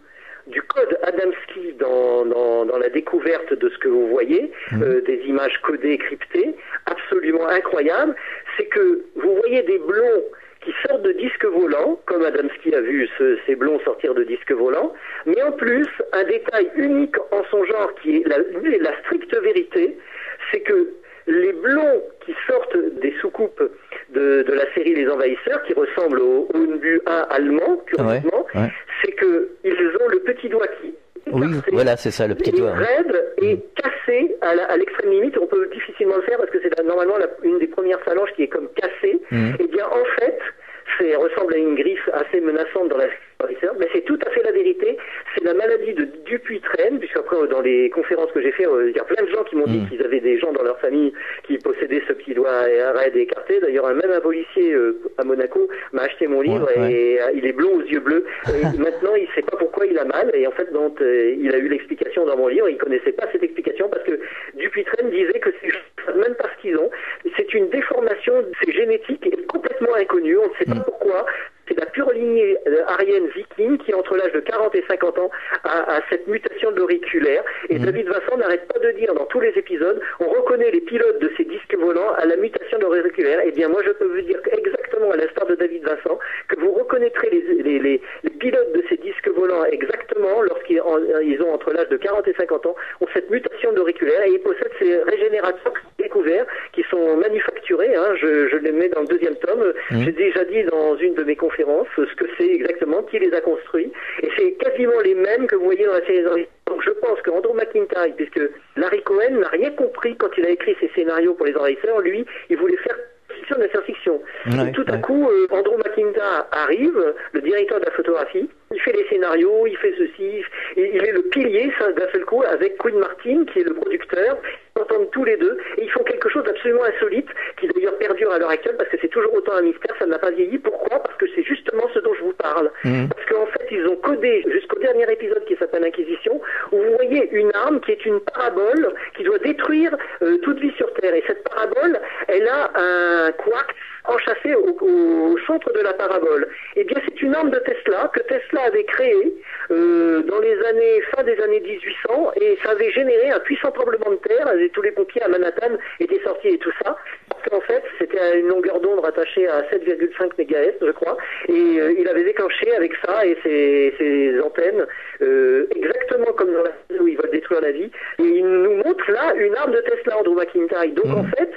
du code Adamski dans la découverte de ce que vous voyez, des images codées, cryptées, absolument incroyable, c'est que vous voyez des blonds qui sortent de disques volants, comme Adamski a vu ces blonds sortir de disques volants, mais en plus, un détail unique en son genre qui est la stricte vérité, c'est que les blonds qui sortent des soucoupes de la série Les Envahisseurs, qui ressemblent au Unbu 1 allemand, purement, c'est que ils ont le petit doigt qui voilà, c'est ça, le petit doigt. Raide et cassé à l'extrême limite. On peut difficilement le faire parce que c'est normalement une des premières phalanges qui est comme cassée. Et bien en fait, ça ressemble à une griffe assez menaçante dans la mais c'est tout à fait la vérité. C'est la maladie de Dupuytren, puisqu'après dans les conférences que j'ai fait, il y a plein de gens qui m'ont dit qu'ils avaient des gens dans leur famille qui possédaient ce petit doigt raide et écarté. D'ailleurs, même un policier à Monaco m'a acheté mon livre et il est blond aux yeux bleus. Et maintenant, il ne sait pas pourquoi il a mal. Et en fait, il a eu l'explication dans mon livre. Il ne connaissait pas cette explication parce que Dupuytren disait que c'est même pas ce qu'ils ont. C'est une déformation, c'est génétique et complètement inconnue. On ne sait pas pourquoi. C'est la pure lignée aryenne viking qui, entre l'âge de 40 et 50 ans, a cette mutation de l'auriculaire. Et David Vincent n'arrête pas de dire dans tous les épisodes, on reconnaît les pilotes de ces disques volants à la mutation de l'auriculaire. Et bien moi, je peux vous dire exactement, à l'instar de David Vincent, que vous reconnaîtrez les pilotes de ces disques volants exactement lorsqu'ils ont entre l'âge de 40 et 50 ans, ont cette mutation d'auriculaire et ils possèdent ces régénérateurs découverts qui sont manufacturés. Je les mets dans le deuxième tome. J'ai déjà dit dans une de mes conférences ce que c'est exactement, qui les a construits, et c'est quasiment les mêmes que vous voyez dans la série. Donc je pense que Andrew McIntyre, puisque Larry Cohen n'a rien compris quand il a écrit ses scénarios pour Les Envahisseurs, lui, il voulait faire de la science-fiction. Et tout à coup, Andrew McIntyre arrive, le directeur de la photographie, il fait les scénarios, il fait ceci, il est le pilier, ça, d'un seul coup, avec Quinn Martin, qui est le producteur. Ils s'entendent tous les deux, et ils font quelque chose d'absolument insolite, qui d'ailleurs perdure à l'heure actuelle, parce que c'est toujours autant un mystère, ça n'a pas vieilli. Pourquoi ? Parce que c'est justement ce dont je vous parle. Parce qu'en fait, ils ont codé jusqu'au dernier épisode qui s'appelle Inquisition, où vous voyez une arme qui est une parabole, qui doit détruire toute vie sur Terre. Et cette parabole, elle a un quartz enchâssé au centre de la parabole. Eh bien, c'est une arme de Tesla, que Tesla avait créée dans les fin des années 1800, et ça avait généré un puissant tremblement de terre, et tous les pompiers à Manhattan étaient sortis et tout ça, parce qu'en fait, c'était à une longueur d'onde rattachée à 7,5 MHz, je crois, et il avait déclenché avec ça et ses antennes, exactement comme dans la scène où ils veulent détruire la vie, et il nous montre là une arme de Tesla, Andrew McIntyre. Donc en fait,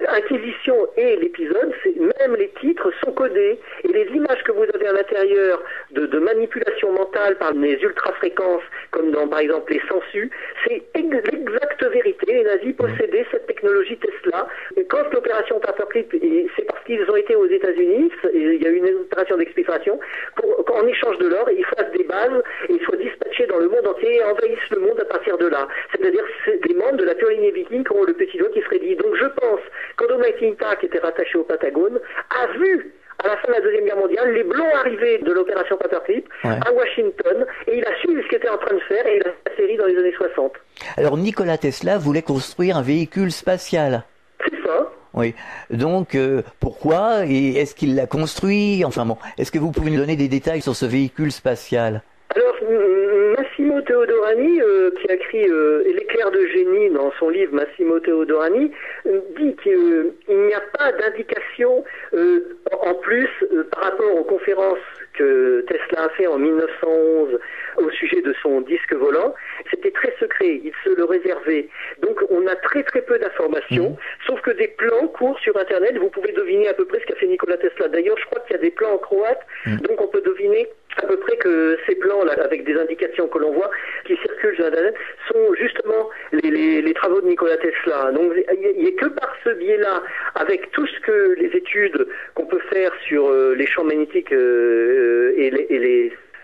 Inquisition et l'épisode, même les titres sont codés, et les images que vous avez à l'intérieur de manipulation mentale par les ultrafréquences, comme dans par exemple les sangsues, c'est l'exacte vérité. Les nazis possédaient cette technologie Tesla. Et quand l'opération Paperclip, c'est parce qu'ils ont été aux États-Unis, il y a eu une opération d'exfiltration, qu'en échange de l'or, ils fassent des bases et soient dispatchés dans le monde entier et envahissent le monde à partir de là. C'est-à-dire des membres de la pure lignée viking qui ont le petit doigt qui serait dit. Donc je pense qu'Andrew McIntyre, qui était rattaché au Patagone, a vu à la fin de la Deuxième Guerre mondiale les Blancs arriver de l'opération Paperclip à Washington, et il a su ce qu'il était en train de faire, et il a fait la série dans les années 60. Alors Nikola Tesla voulait construire un véhicule spatial. C'est ça. Oui. Donc pourquoi et est-ce qu'il l'a construit? Enfin bon, est-ce que vous pouvez nous donner des détails sur ce véhicule spatial? Alors, Massimo Teodorani, qui a écrit L'éclair de génie dans son livre Massimo Teodorani, dit qu'il n'y a pas d'indication en plus par rapport aux conférences que Tesla a fait en 1911 au sujet de son disque volant. C'était très secret, il se le réservait. Donc on a très très peu d'informations, sauf que des plans courent sur Internet. Vous pouvez deviner à peu près ce qu'a fait Nikola Tesla. D'ailleurs, je crois qu'il y a des plans en croate, donc on peut deviner à peu près que ces plans-là, avec des indications que l'on voit, qui circulent sur Internet, sont justement les travaux de Nikola Tesla. Donc il n'y a que par ce biais-là, avec tout ce que les études qu'on peut faire sur les champs magnétiques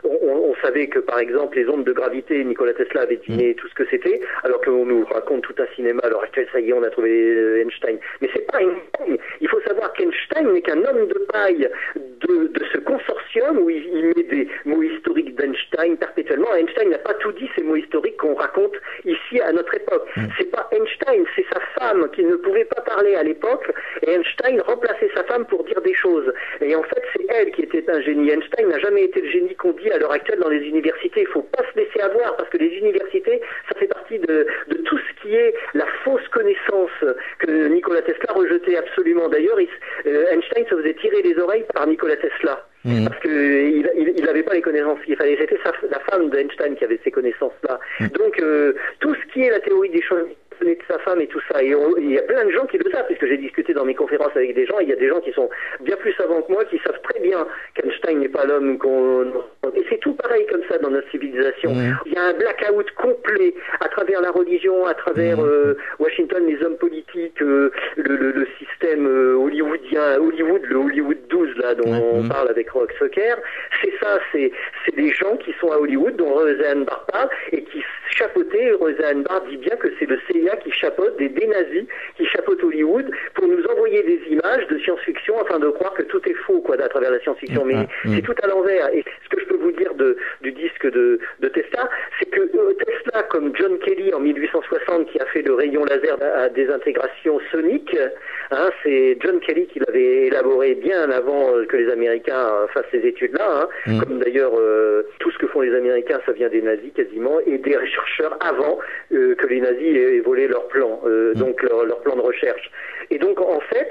on savait que, par exemple, les ondes de gravité, Nikola Tesla avait deviné tout ce que c'était, alors qu'on nous raconte tout un cinéma à l'heure actuelle, ça y est, on a trouvé Einstein. Mais c'est pas Einstein. Il faut savoir qu'Einstein n'est qu'un homme de paille de ce consortium où il met des mots historiques d'Einstein perpétuellement. Einstein n'a pas tout dit, ces mots historiques qu'on raconte ici à notre époque. C'est pas Einstein, c'est sa femme qui ne pouvait pas parler à l'époque, et Einstein remplaçait sa femme pour dire des choses. Et en fait, c'est elle qui était un génie. Einstein n'a jamais été le génie qu'on dit à l'heure actuelle dans les universités. Il faut pas se laisser avoir, parce que les universités, ça fait partie de tout ce qui est la fausse connaissance que Nikola Tesla rejetait absolument. D'ailleurs, Einstein se faisait tirer les oreilles par Nikola Tesla. Parce qu'il n'avait pas les connaissances qu'il fallait. C'était la femme d'Einstein qui avait ces connaissances-là. Donc, tout ce qui est la théorie des champs de sa femme et tout ça. Et il y a plein de gens qui le savent, puisque j'ai discuté dans mes conférences avec des gens. Il y a des gens qui sont bien plus savants que moi, qui savent très bien qu'Einstein n'est pas l'homme Et c'est tout pareil comme ça dans notre civilisation. Il y a un blackout complet à travers la religion, à travers Washington, les hommes politiques, le système hollywoodien, le Hollywood 12 là dont on parle avec Rock Soccer. C'est ça, c'est des gens qui sont à Hollywood, dont Roseanne Barr parle, et qui chapeautait. Roseanne Barr dit bien que c'est le CIA qui chapeaute, des nazis qui chapeautent Hollywood pour nous envoyer des images de science-fiction afin de croire que tout est faux à travers la science-fiction. Mais c'est tout à l'envers. Et ce que je peux vous dire du disque de Tesla, c'est que Tesla, comme John Kelly en 1860 qui a fait le rayon laser à désintégration sonique, c'est John Kelly qui l'avait élaboré bien avant que les Américains fassent ces études-là. Comme d'ailleurs tout ce que font les Américains, ça vient des nazis quasiment, et des chercheurs avant que les nazis aient volé leur plan, donc leur plan de recherche. Et donc en fait,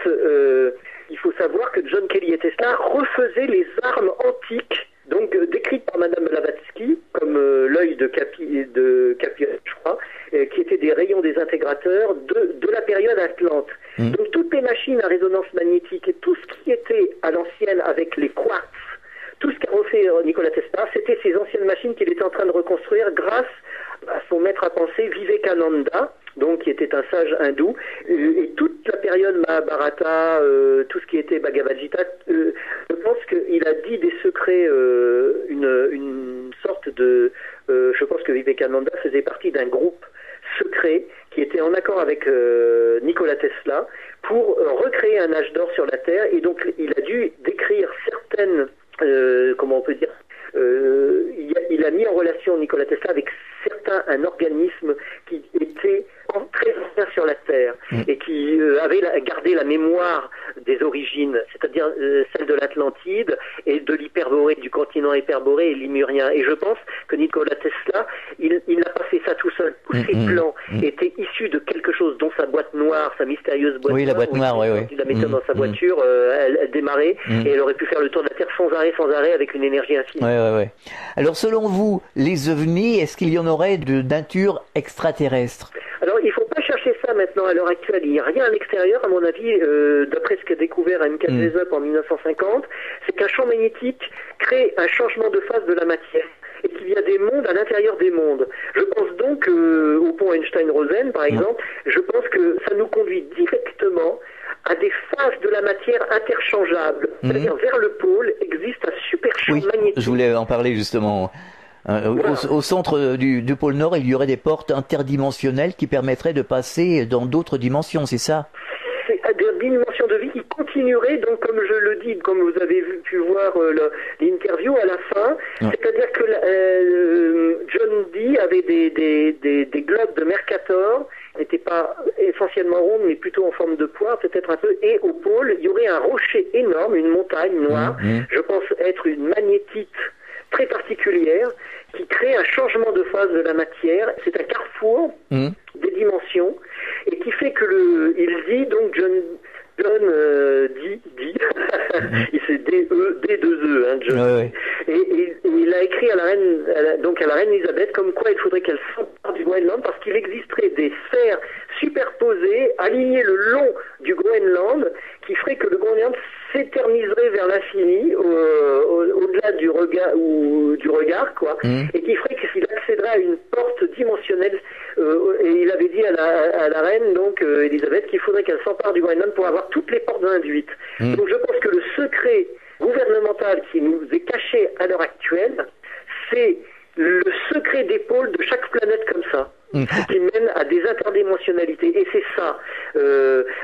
il faut savoir que John Kelly et Tesla refaisaient les armes antiques, donc décrites par Madame Blavatsky, comme l'œil de Capi, je crois, qui étaient des rayons désintégrateurs de la période Atlante. Donc toutes les machines à résonance magnétique et tout ce qui était à l'ancienne avec les quartz, tout ce qu'a refait Nikola Tesla, c'était ces anciennes machines qu'il était en train de reconstruire grâce à son maître à penser Vivekananda, donc qui était un sage hindou, et toute la période Mahabharata, tout ce qui était Bhagavad Gita, je pense qu'il a dit des secrets, une sorte de... je pense que Vivekananda faisait partie d'un groupe secret qui était en accord avec Nikola Tesla pour recréer un âge d'or sur la Terre, et donc il a dû décrire certaines... comment on peut dire, il a mis en relation Nikola Tesla avec un organisme qui était très ancien sur la Terre et qui avait gardé la mémoire des origines, c'est-à-dire celle de l'Atlantide et de l'Hyperborée, du continent hyperboré et limurien. Et je pense que Nikola Tesla, il n'a pas fait ça tout seul. Tous ses plans étaient issus de quelque chose, dont sa boîte noire, sa mystérieuse boîte noire. Oui, la boîte noire, oui. Il la mettait dans sa voiture, elle démarrait et elle aurait pu faire le tour de la Terre sans arrêt, avec une énergie infinie. Oui. Alors, selon vous, les ovnis, est-ce qu'il y en aurait de nature extraterrestre? Alors, il ne faut pas chercher ça maintenant à l'heure actuelle. Il n'y a rien à l'extérieur, à mon avis, d'après ce qu'a découvert MK Jessup en 1950, c'est qu'un champ magnétique crée un changement de phase de la matière et qu'il y a des mondes à l'intérieur des mondes. Je pense donc au pont Einstein-Rosen, par exemple, je pense que ça nous conduit directement à des phases de la matière interchangeables. C'est-à-dire, vers le pôle existe un super champ magnétique. Je voulais en parler justement. Au centre du pôle Nord, il y aurait des portes interdimensionnelles qui permettraient de passer dans d'autres dimensions, c'est ça? C'est des dimensions de vie qui continueraient, donc comme je le dis, comme vous avez pu voir l'interview à la fin, c'est-à-dire que John Dee avait des globes de Mercator, n'étaient pas essentiellement rondes, mais plutôt en forme de poire, peut-être un peu, et au pôle, il y aurait un rocher énorme, une montagne noire, je pense être une magnétite très particulière, qui crée un changement de phase de la matière. C'est un carrefour des dimensions, et qui fait que il dit, donc John dit, c'est D2E, John. Et il a écrit à la reine Elisabeth comme quoi il faudrait qu'elle s'empare du Groenland parce qu'il existerait des sphères superposées, alignées le long du Groenland qui ferait que le Groenland s'éterniserait vers l'infini, au-delà du regard, quoi, et qui ferait qu'il accéderait à une porte dimensionnelle. Et il avait dit à la reine, donc Elisabeth, qu'il faudrait qu'elle s'empare du Groenland pour avoir toutes les portes induites. Donc je pense que le secret gouvernemental qui nous est caché à l'heure actuelle, c'est le secret des pôles de chaque planète comme ça, qui mène à des interdimensionnalités. Et c'est ça.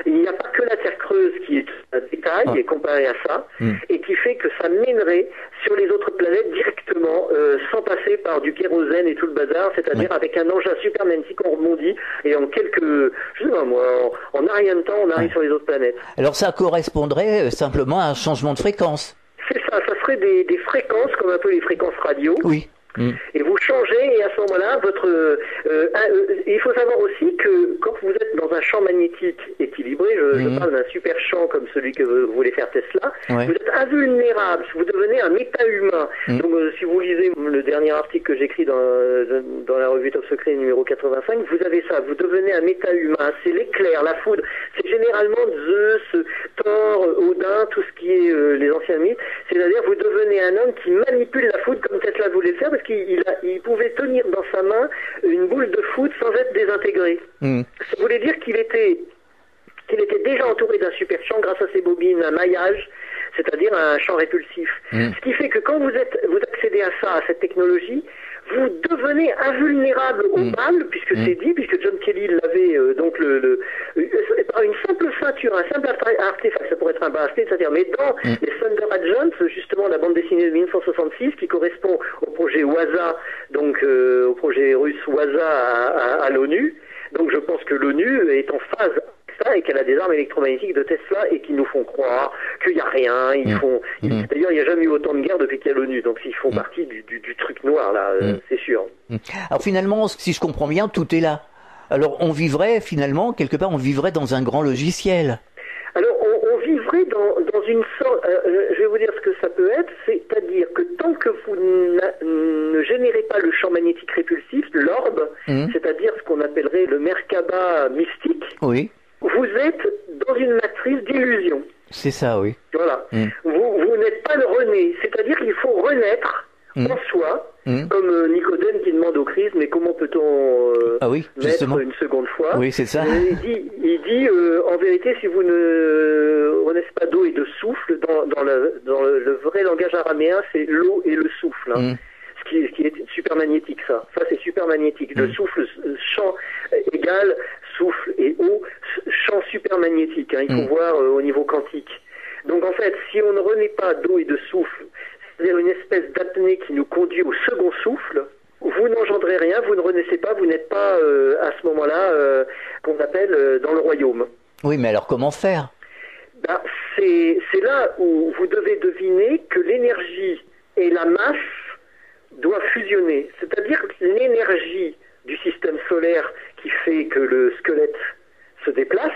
Il n'y a pas que la Terre creuse qui est un détail comparé à ça, et qui fait que ça mènerait sur les autres planètes directement, sans passer par du kérosène et tout le bazar, c'est-à-dire avec un engin supermagnétique, on rebondit, et en je sais pas moi, en un rien de temps, on arrive sur les autres planètes. Alors ça correspondrait simplement à un changement de fréquence. C'est ça, ça serait des fréquences, comme un peu les fréquences radio. Oui. Et vous changez, et à ce moment-là, il faut savoir aussi que quand vous êtes dans un champ magnétique équilibré, je parle d'un super champ comme celui que voulait faire Tesla, vous êtes invulnérable, vous devenez un méta-humain. Donc si vous lisez le dernier article que j'écris dans la revue Top Secret numéro 85, vous avez ça, vous devenez un méta-humain, c'est l'éclair, la foudre, c'est généralement Zeus, Thor, Odin, tout ce qui est les anciens mythes, c'est-à-dire vous devenez un homme qui manipule la foudre comme Tesla voulait le faire, parce qu'il pouvait tenir dans sa main une boule de foudre sans être désintégré. Ça voulait dire qu'il était déjà entouré d'un super champ grâce à ses bobines, un maillage, c'est-à-dire un champ répulsif. Ce qui fait que quand vous accédez à ça, à cette technologie, vous devenez invulnérable au mal, puisque c'est dit, puisque John Kelly l'avait par une simple ceinture, un simple artefact, ça pourrait être un bracelet, c'est-à-dire, mais dans les Thunder Agents, justement la bande dessinée de 1966, qui correspond au projet WASA, donc au projet russe WASA à l'ONU. Donc je pense que l'ONU est en phase avec ça et qu'elle a des armes électromagnétiques de Tesla et qui nous font croire qu'il n'y a rien. D'ailleurs, il n'y a jamais eu autant de guerres depuis qu'il y a l'ONU, donc ils font partie du truc noir là, c'est sûr. Alors finalement, si je comprends bien, tout est là. Alors on vivrait finalement, quelque part, on vivrait dans un grand logiciel. Alors on vivrait dans une sorte, je vais vous dire ce que ça peut être, c'est-à-dire que tant que vous ne générez pas le champ magnétique répulsif, l'orbe, c'est-à-dire ce qu'on appellerait le Merkaba mystique, vous êtes dans une matrice d'illusion. C'est ça, oui. Voilà. Vous n'êtes pas le rené, c'est-à-dire qu'il faut renaître en soi, comme Nicodème qui demande au Christ, mais comment peut-on naître une seconde fois? Oui, c'est ça. Il dit en vérité, si vous ne renaissez pas d'eau et de souffle, dans le vrai langage araméen, c'est l'eau et le souffle. Ce qui est super magnétique, ça. Ça, c'est super magnétique. Le souffle, champ égal, souffle et eau, champ super magnétique. Il faut voir au niveau quantique. Donc en fait, si on ne renaît pas d'eau et de souffle, c'est-à-dire une espèce d'apnée qui nous conduit au second souffle, vous n'engendrez rien, vous ne renaissez pas, vous n'êtes pas à ce moment-là qu'on appelle dans le royaume. Oui, mais alors comment faire? C'est là où vous devez deviner que l'énergie et la masse doivent fusionner. C'est-à-dire que l'énergie du système solaire qui fait que le squelette se déplace,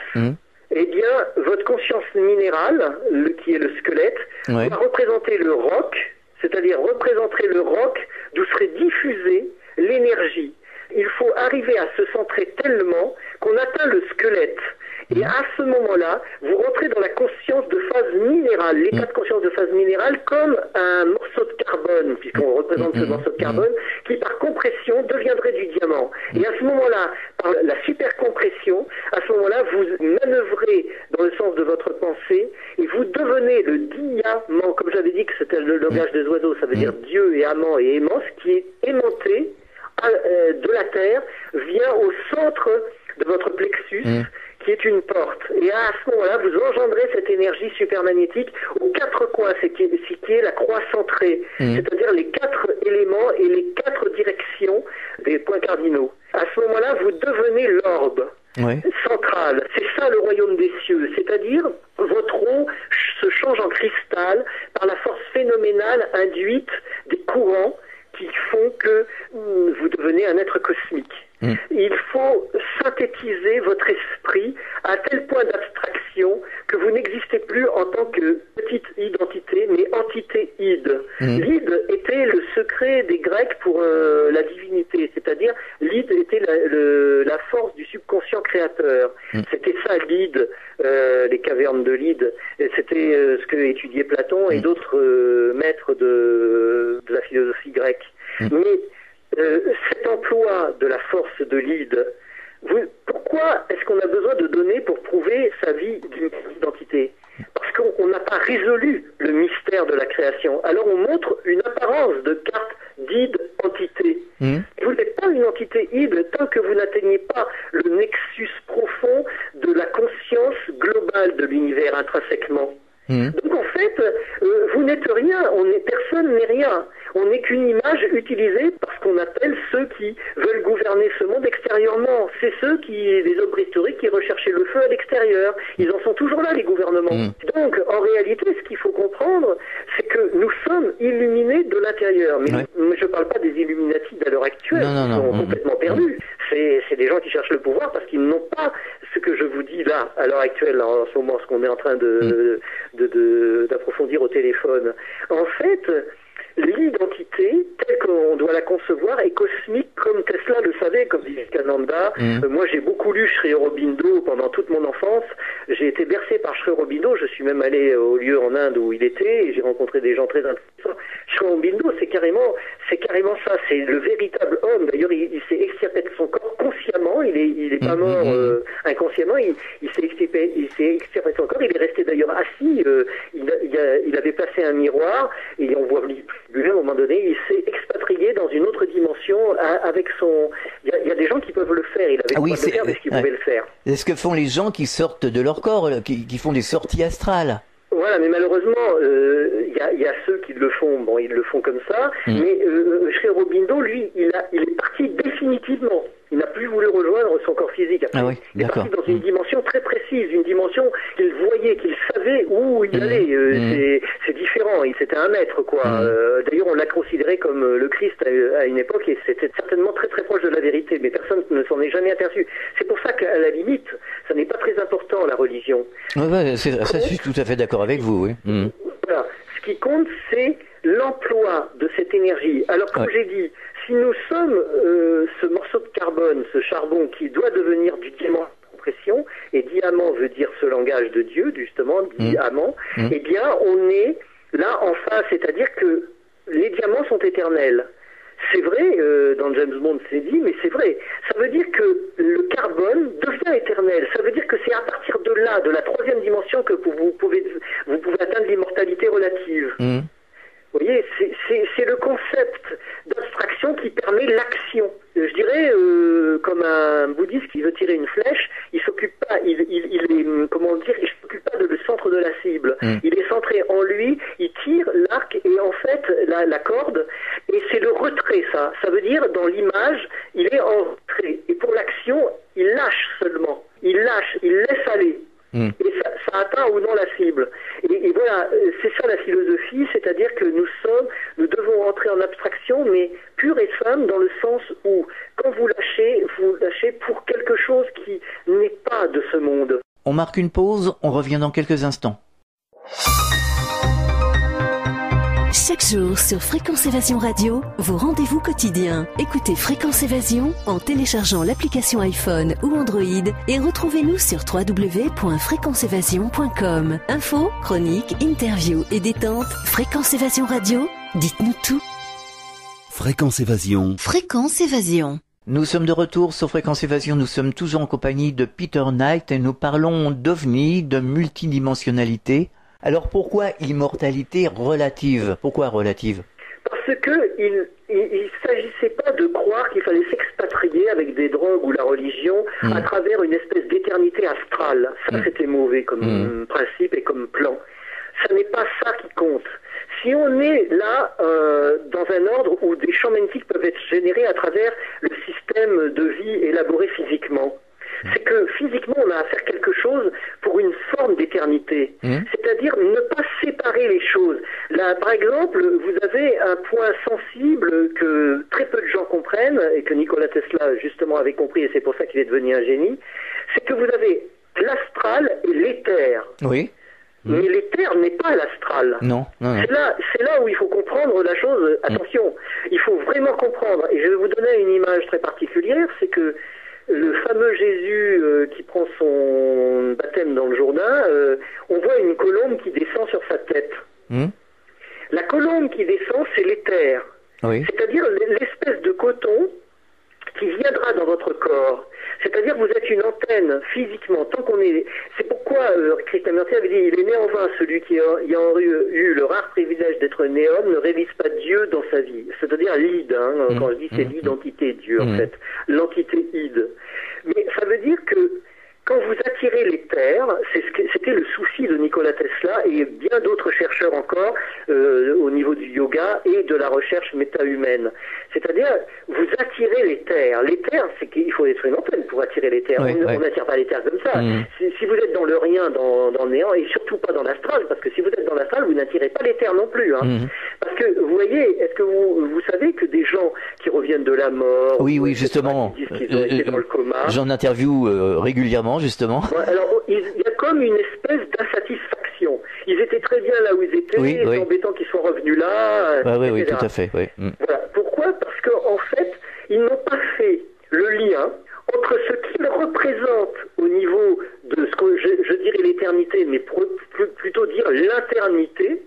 eh bien, votre conscience minérale, qui est le squelette, va représenter le roc, c'est-à-dire représenter le roc d'où serait diffusée l'énergie. Il faut arriver à se centrer tellement qu'on atteint le squelette. Et à ce moment-là, vous rentrez dans la conscience de phase minérale, l'état de conscience de phase minérale comme un morceau de carbone, puisqu'on représente ce morceau de carbone, qui par compression deviendrait du diamant. Et à ce moment-là, par la supercompression, à ce moment-là, vous manœuvrez dans le sens de votre pensée et vous devenez le diamant, comme j'avais dit que c'était le langage des oiseaux, ça veut dire Dieu et amant et aimant, ce qui est aimanté de la Terre, vient au centre de votre plexus, qui est une porte. Et à ce moment-là, vous engendrez cette énergie supermagnétique aux quatre coins, ce qui est la croix centrée, c'est-à-dire les quatre éléments et les quatre directions des points cardinaux. À ce moment-là, vous devenez l'orbe central. C'est ça le royaume des cieux, c'est-à-dire votre eau se change en cristal par la force phénoménale induite des courants qui font que vous devenez un être cosmique. Il faut synthétiser votre esprit à tel point d'abstraction que vous n'existez plus en tant que petite identité, mais entité id. L'id était le secret des Grecs pour la divinité, c'est-à-dire l'id était la force du subconscient créateur. C'était ça l'id les cavernes de Lyde. C'était ce que étudiait Platon et d'autres maîtres de la philosophie grecque. Mais cet emploi de la force de Lyde, pourquoi est-ce qu'on a besoin de données pour prouver sa vie d'une identité? Parce qu'on n'a pas résolu le mystère de la création. Alors on montre une apparence de carte d'id-entité. Vous n'êtes pas une entité id tant que vous n'atteignez pas le nexus profond de la conscience globale de l'univers intrinsèquement. Donc en fait, vous n'êtes rien, personne n'est rien. On n'est qu'une image utilisée par ce qu'on appelle ceux qui veulent gouverner ce monde extérieurement. C'est les hommes préhistoriques qui recherchaient le feu à l'extérieur. Ils en sont toujours là, les gouvernements. Donc en réalité, ce qu'il faut comprendre, c'est que nous sommes illuminés de l'intérieur. Mais je ne parle pas des Illuminati d'à l'heure actuelle, qui sont complètement perdus. C'est des gens qui cherchent le pouvoir parce qu'ils n'ont pas ce que je vous dis là, à l'heure actuelle, en ce moment, ce qu'on est en train d'approfondir au téléphone. En fait, l'identité, telle qu'on doit la concevoir, est cosmique comme Tesla le savait, comme dit Vivekananda. Moi, j'ai beaucoup lu Sri Aurobindo pendant toute mon enfance. J'ai été bercé par Sri Aurobindo. Je suis même allé au lieu en Inde où il était et j'ai rencontré des gens très intéressants. Sri Aurobindo, c'est carrément ça. C'est le véritable homme. D'ailleurs, il s'est extirpé de son corps consciemment. Il est pas mort inconsciemment. Il s'est extirpé de son corps. Il est resté d'ailleurs assis. Il avait placé un miroir et on voit à un moment donné, il s'est expatrié dans une autre dimension avec son... Il y a des gens qui peuvent le faire. Il avait le droit de le faire parce qu'il pouvait le faire. C'est ce que font les gens qui sortent de leur corps, qui font des sorties astrales. Voilà, mais malheureusement, il y a ceux qui le font. Bon, ils le font comme ça. Mais Sri Aurobindo, lui, il est parti définitivement. Il n'a plus voulu rejoindre son corps physique. Après, il est parti dans une dimension très précise, une dimension qu'il voyait, qu'il savait où il allait. C'est différent. C'était un maître, quoi. D'ailleurs, on l'a considéré comme le Christ à une époque, et c'était certainement très très proche de la vérité. Mais personne ne s'en est jamais aperçu. C'est pour ça qu'à la limite, ça n'est pas très important, la religion. Ça, je suis tout à fait d'accord avec vous. Oui. Voilà. Ce qui compte, c'est l'emploi de cette énergie. Alors, comme j'ai dit, si nous sommes ce morceau de carbone, ce charbon qui doit devenir du diamant de compression, et diamant veut dire ce langage de Dieu, justement, diamant, eh bien, on est là en face, c'est-à-dire que les diamants sont éternels. C'est vrai, dans James Bond c'est dit, mais c'est vrai. Ça veut dire que le carbone devient éternel. Ça veut dire que c'est à partir de là, de la troisième dimension, que vous pouvez atteindre l'immortalité relative. Vous voyez, c'est le concept d'abstraction qui permet l'action. Je dirais, comme un bouddhiste qui veut tirer une flèche, il s'occupe pas, il s'occupe pas du centre de la cible. Il est centré en lui, il tire l'arc et en fait la corde, et c'est le retrait, ça. Ça veut dire, dans l'image, il est en retrait. Et pour l'action, il lâche seulement. Il laisse aller. Et ça atteint ou non la cible. Et voilà, c'est ça la philosophie, c'est-à-dire que nous devons entrer en abstraction, mais pure et simple, dans le sens où, quand vous lâchez pour quelque chose qui n'est pas de ce monde. On marque une pause, on revient dans quelques instants. Chaque jour sur Fréquence Évasion Radio, vos rendez-vous quotidiens. Écoutez Fréquence Évasion en téléchargeant l'application iPhone ou Android et retrouvez-nous sur www.fréquenceévasion.com. Infos, chroniques, interviews et détente. Fréquence Évasion Radio, dites-nous tout. Fréquence Évasion. Fréquence Évasion. Nous sommes de retour sur Fréquence Évasion, nous sommes toujours en compagnie de Peter Knight et nous parlons d'OVNI, de multidimensionnalité. Alors pourquoi immortalité relative? Pourquoi relative? Parce que il s'agissait pas de croire qu'il fallait s'expatrier avec des drogues ou la religion à travers une espèce d'éternité astrale. Ça, c'était mauvais comme principe et comme plan. Ça n'est pas ça qui compte. Si on est là dans un ordre où des champs magnétiques peuvent être générés à travers le système de vie élaboré physiquement, c'est que physiquement on a à faire quelque chose pour une forme d'éternité, c'est-à-dire ne pas séparer les choses. Là, par exemple, vous avez un point sensible que très peu de gens comprennent et que Nikola Tesla justement avait compris, et c'est pour ça qu'il est devenu un génie, c'est que vous avez l'astral et l'éther. Oui. Mais l'éther n'est pas l'astral. Non. C'est là où il faut comprendre la chose. Attention, il faut vraiment comprendre. Et je vais vous donner une image très particulière, c'est que le fameux Jésus qui prend son baptême dans le Jourdain, on voit une colombe qui descend sur sa tête. La colombe qui descend, c'est l'éther. Oui. C'est-à-dire l'espèce de coton qui viendra dans votre corps. C'est-à-dire que vous êtes une antenne physiquement. Tant qu'on est, c'est pourquoi Krishnamurti avait dit, il est né en vain celui qui ayant eu le rare privilège d'être né homme ne révise pas Dieu dans sa vie. C'est-à-dire l'id. Quand je dis c'est l'identité de Dieu en fait, l'entité id. Mais ça veut dire que quand vous attirez l'éther, c'était le souci de Nikola Tesla et bien d'autres chercheurs encore au niveau du yoga et de la recherche méta-humaine. C'est-à-dire, vous attirez l'éther. L'éther, c'est qu'il faut être une antenne pour attirer l'éther. On n'attire pas l'éther comme ça. Si vous êtes dans le rien, dans le néant, et surtout pas dans l'astral, parce que si vous êtes dans l'astral, vous n'attirez pas l'éther non plus. Parce que, vous voyez, est-ce que vous savez que des gens qui reviennent de la mort... Oui, justement. Qui disent qu'ils ont été dans le coma... J'en interviewe régulièrement, justement. Alors, il y a comme une espèce d'insatisfaction. Ils étaient très bien là où ils étaient, c'est embêtant qu'ils soient revenus là, oui, tout à fait. Voilà. Pourquoi ? Parce qu'en fait, ils n'ont pas fait le lien entre ce qu'ils représentent au niveau de ce que je dirais l'éternité, mais plutôt dire l'internité,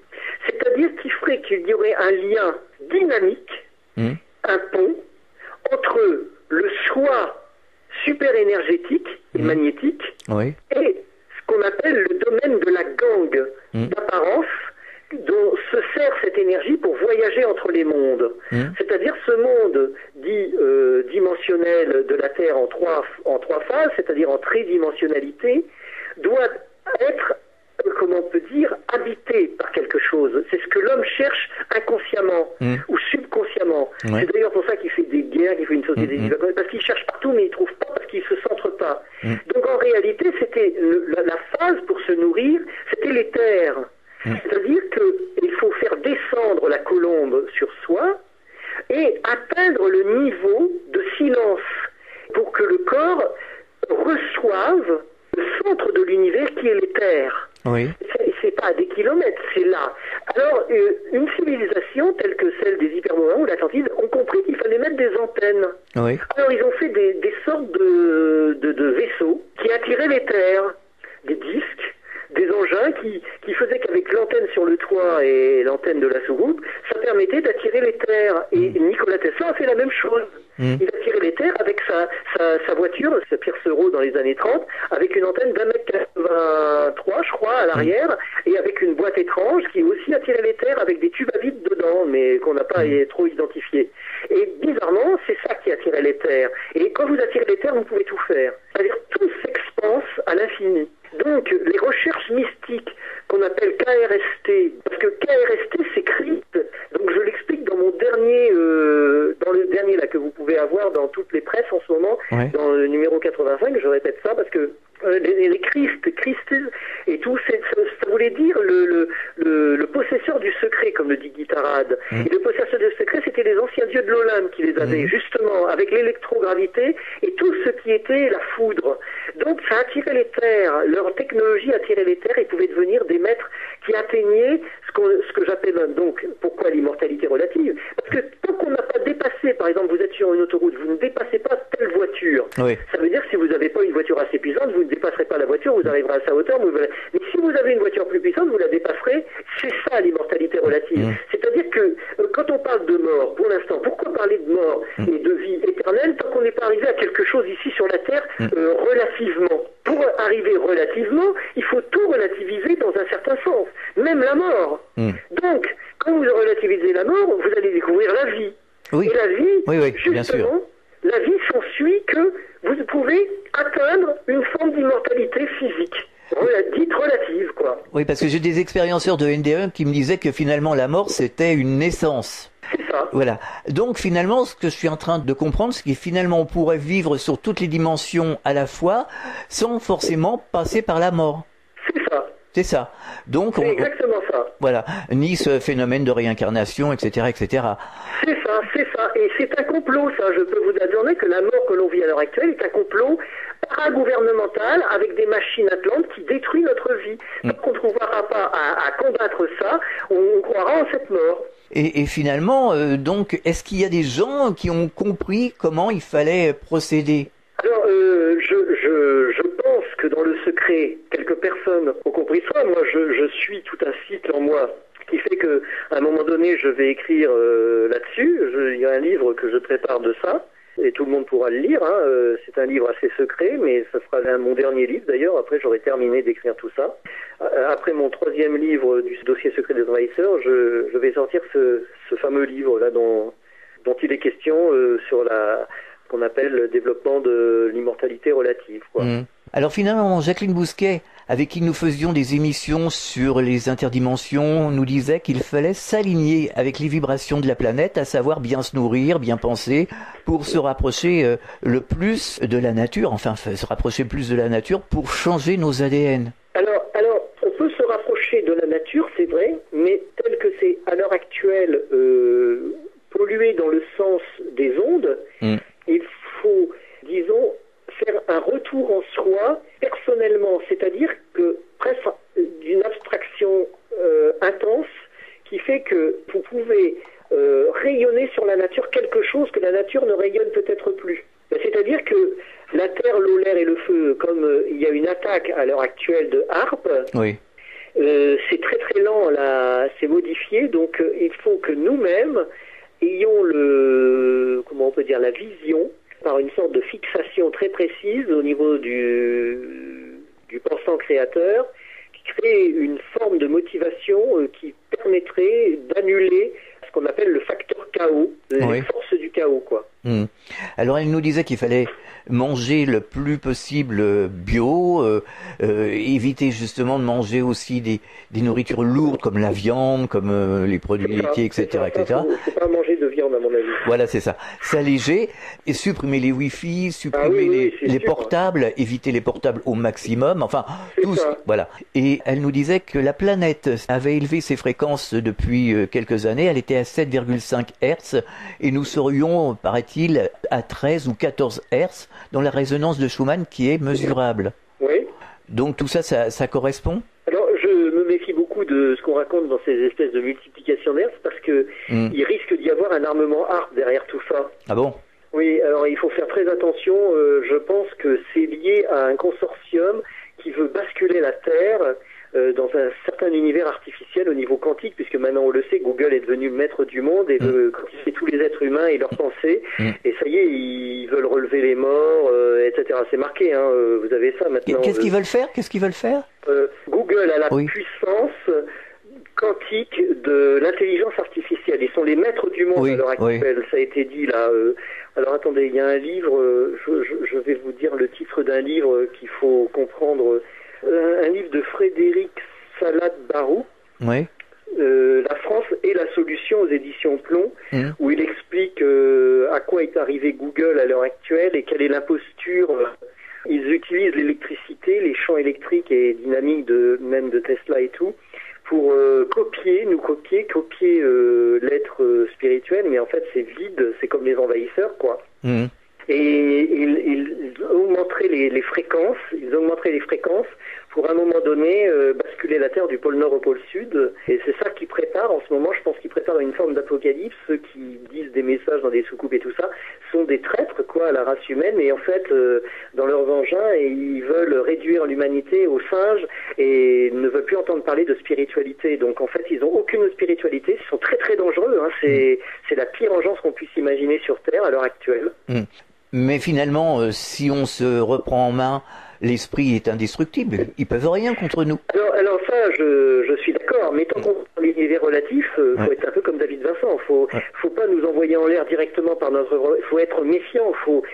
c'est-à-dire qu'il ferait qu'il y aurait un lien dynamique, un pont, entre le soi super énergétique et magnétique et ce qu'on appelle le domaine de la gangue d'apparence dont se sert cette énergie pour voyager entre les mondes. C'est-à-dire ce monde dit dimensionnel de la Terre en trois phases, c'est-à-dire en tridimensionnalité, doit être, comment on peut dire, habité par quelque chose. C'est ce que l'homme cherche inconsciemment ou subconsciemment. C'est d'ailleurs pour ça qu'il fait des guerres, qu'il fait une société parce qu'il cherche partout mais il trouve pas parce qu'il se centre pas. Donc en réalité, c'était la phase pour se nourrir, c'était l'éther. C'est-à-dire qu'il faut faire descendre la colombe sur soi et atteindre le niveau de silence pour que le corps reçoive le centre de l'univers qui est l'éther. C'est pas à des kilomètres, c'est là. Alors, une civilisation telle que celle des Hyperboréens ou l'Atlantide ont compris qu'il fallait mettre des antennes. Alors, ils ont fait des sortes de vaisseaux qui attiraient l'éther, des disques, des engins qui faisaient qu'avec l'antenne sur le toit et l'antenne de la soucoupe, ça permettait d'attirer l'éther. Et Nikola Tesla a fait la même chose. Il a tiré l'éther avec sa voiture, sa Pierce Euro dans les années 30, avec une antenne d'1m83, je crois, à l'arrière, et avec une boîte étrange qui aussi attirait l'éther avec des tubes à vide dedans, mais qu'on n'a pas trop identifié. Et bizarrement, c'est ça qui attirait l'éther. Et quand vous attirez l'éther, vous pouvez tout faire. C'est-à-dire tout s'expanse à l'infini. Donc, les recherches mystiques qu'on appelle KRST, parce que KRST, c'est Christ. Donc, je l'explique dans mon dernier, dans le dernier là que vous pouvez avoir dans toutes les presses en ce moment, dans le numéro 85, je répète ça parce que les Christ et tout, ça voulait dire le possesseur du secret, comme le dit Guittarade. Et le possesseur du secret, c'était les anciens dieux de l'Olympe qui les avaient, justement, avec l'électrogravité et tout ce qui était la foudre. Donc ça attirait les terres, leur technologie attirait les terres et pouvaient devenir des maîtres qui atteignaient ce que j'appelle donc, pourquoi l'immortalité relative ? Parce que tant qu'on n'a pas dépassé, par exemple, vous êtes sur une autoroute, vous ne dépassez pas telle voiture. Ça veut dire que si vous n'avez pas une voiture assez puissante, vous ne dépasserez pas la voiture, vous arriverez à sa hauteur, mais si vous avez une voiture plus puissante, vous la dépasserez. C'est ça l'immortalité relative. C'est-à-dire que quand on parle de mort, pour l'instant, pourquoi parler de mort et de vie éternelle tant qu'on n'est pas arrivé à quelque chose ici sur la Terre relativement ? Pour arriver relativement, il faut tout relativiser dans un certain sens, même la mort. Donc, quand vous relativisez la mort, vous allez découvrir la vie. Et la vie, justement, la vie s'ensuit que vous pouvez atteindre une forme d'immortalité physique, dite relative, quoi. Oui, parce que j'ai des expérienceurs de NDE qui me disaient que finalement la mort, c'était une naissance. C'est ça. Voilà. Donc finalement, ce que je suis en train de comprendre, c'est que finalement on pourrait vivre sur toutes les dimensions à la fois, sans forcément passer par la mort. C'est ça. C'est ça. Donc c'est exactement ça. Voilà. Ni ce phénomène de réincarnation, etc., etc. C'est ça, c'est ça. Et c'est un complot, ça. Je peux vous affirmer que la mort que l'on vit à l'heure actuelle est un complot paragouvernemental avec des machines atlantes qui détruisent notre vie. Tant qu'on ne trouvera pas à combattre ça, on croira en cette mort. Et finalement, donc, est-ce qu'il y a des gens qui ont compris comment il fallait procéder ? Alors, personnes ont compris ça. Moi, je suis tout un cycle en moi qui fait que à un moment donné, je vais écrire là-dessus. Il y a un livre que je prépare de ça. Et tout le monde pourra le lire, hein. C'est un livre assez secret, mais ça sera mon dernier livre d'ailleurs. Après, j'aurai terminé d'écrire tout ça. Après mon 3e livre du dossier secret des envahisseurs, je vais sortir ce fameux livre-là dont il est question sur qu'on appelle le développement de l'immortalité relative, quoi. Alors finalement, Jacqueline Bousquet, avec qui nous faisions des émissions sur les interdimensions, nous disait qu'il fallait s'aligner avec les vibrations de la planète, à savoir bien se nourrir, bien penser, pour se rapprocher le plus de la nature, enfin se rapprocher plus de la nature pour changer nos ADN. Alors, on peut se rapprocher de la nature, c'est vrai, mais tel que c'est à l'heure actuelle pollué dans le sens des ondes, il faut, disons, faire un retour en soi personnellement, c'est-à-dire que presque d'une abstraction intense qui fait que vous pouvez rayonner sur la nature quelque chose que la nature ne rayonne peut-être plus. C'est-à-dire que la terre, l'eau, l'air et le feu, comme il y a une attaque à l'heure actuelle de HAARP, oui. C'est très très lent, là, c'est modifié, donc il faut que nous-mêmes ayons la vision par une sorte de fixation très précise au niveau du pensant créateur, qui crée une forme de motivation qui permettrait d'annuler ce qu'on appelle le facteur chaos, les forces du chaos, quoi. Alors elle nous disait qu'il fallait manger le plus possible bio, éviter justement de manger aussi des nourritures lourdes comme la viande, comme les produits laitiers, etc. Faut pas manger de viande à mon avis. Voilà, c'est ça. S'alléger et supprimer les Wi-Fi, supprimer les portables, éviter les portables au maximum, enfin tout ça. Voilà. Et elle nous disait que la planète avait élevé ses fréquences depuis quelques années, elle était à 7,5 Hz et nous serions, paraît-il, à 13 ou 14 Hz dans la résonance de Schumann qui est mesurable. Oui. Donc tout ça, ça correspond ? Alors je me méfie beaucoup de ce qu'on raconte dans ces espèces de multiplication d'Hertz parce que il risque d'y avoir un armement HAARP derrière tout ça. Ah bon ? Oui, alors il faut faire très attention. Je pense que c'est lié à un consortium qui veut basculer la Terre dans un certain univers artificiel au niveau quantique, puisque maintenant on le sait, Google est devenu maître du monde et veut quantifier tous les êtres humains et leurs pensées. Et ça y est, ils veulent relever les morts, etc. C'est marqué, hein, vous avez ça maintenant. Qu'est-ce qu'ils veulent faire Google a la puissance quantique de l'intelligence artificielle. Ils sont les maîtres du monde à l'heure actuelle. Ça a été dit là. Alors attendez, il y a un livre, je vais vous dire le titre d'un livre qu'il faut comprendre. Un livre de Frédéric Salat-Barou, La France et la solution aux éditions Plomb, où il explique à quoi est arrivé Google à l'heure actuelle et quelle est l'imposture. Ils utilisent l'électricité, les champs électriques et dynamiques même de Tesla et tout, pour copier l'être spirituel, mais en fait c'est vide, c'est comme les envahisseurs, quoi. Et ils augmenteraient les fréquences, pour à un moment donné basculer la Terre du pôle Nord au pôle Sud. Et c'est ça qu'ils préparent en ce moment. Je pense qu'ils préparent une forme d'apocalypse. Ceux qui disent des messages dans des soucoupes et tout ça sont des traîtres, quoi, à la race humaine. Et en fait, dans leurs engins, ils veulent réduire l'humanité aux singes et ne veulent plus entendre parler de spiritualité. Donc en fait, ils n'ont aucune spiritualité. Ils sont très très dangereux, hein. C'est la pire engeance qu'on puisse imaginer sur Terre à l'heure actuelle. Mais finalement, si on se reprend en main, l'esprit est indestructible. Ils peuvent rien contre nous. Alors ça, je suis d'accord. Mais tant qu'on est dans l'univers relatif, faut être un peu comme David Vincent. Faut pas nous envoyer en l'air directement par faut être méfiant. Faut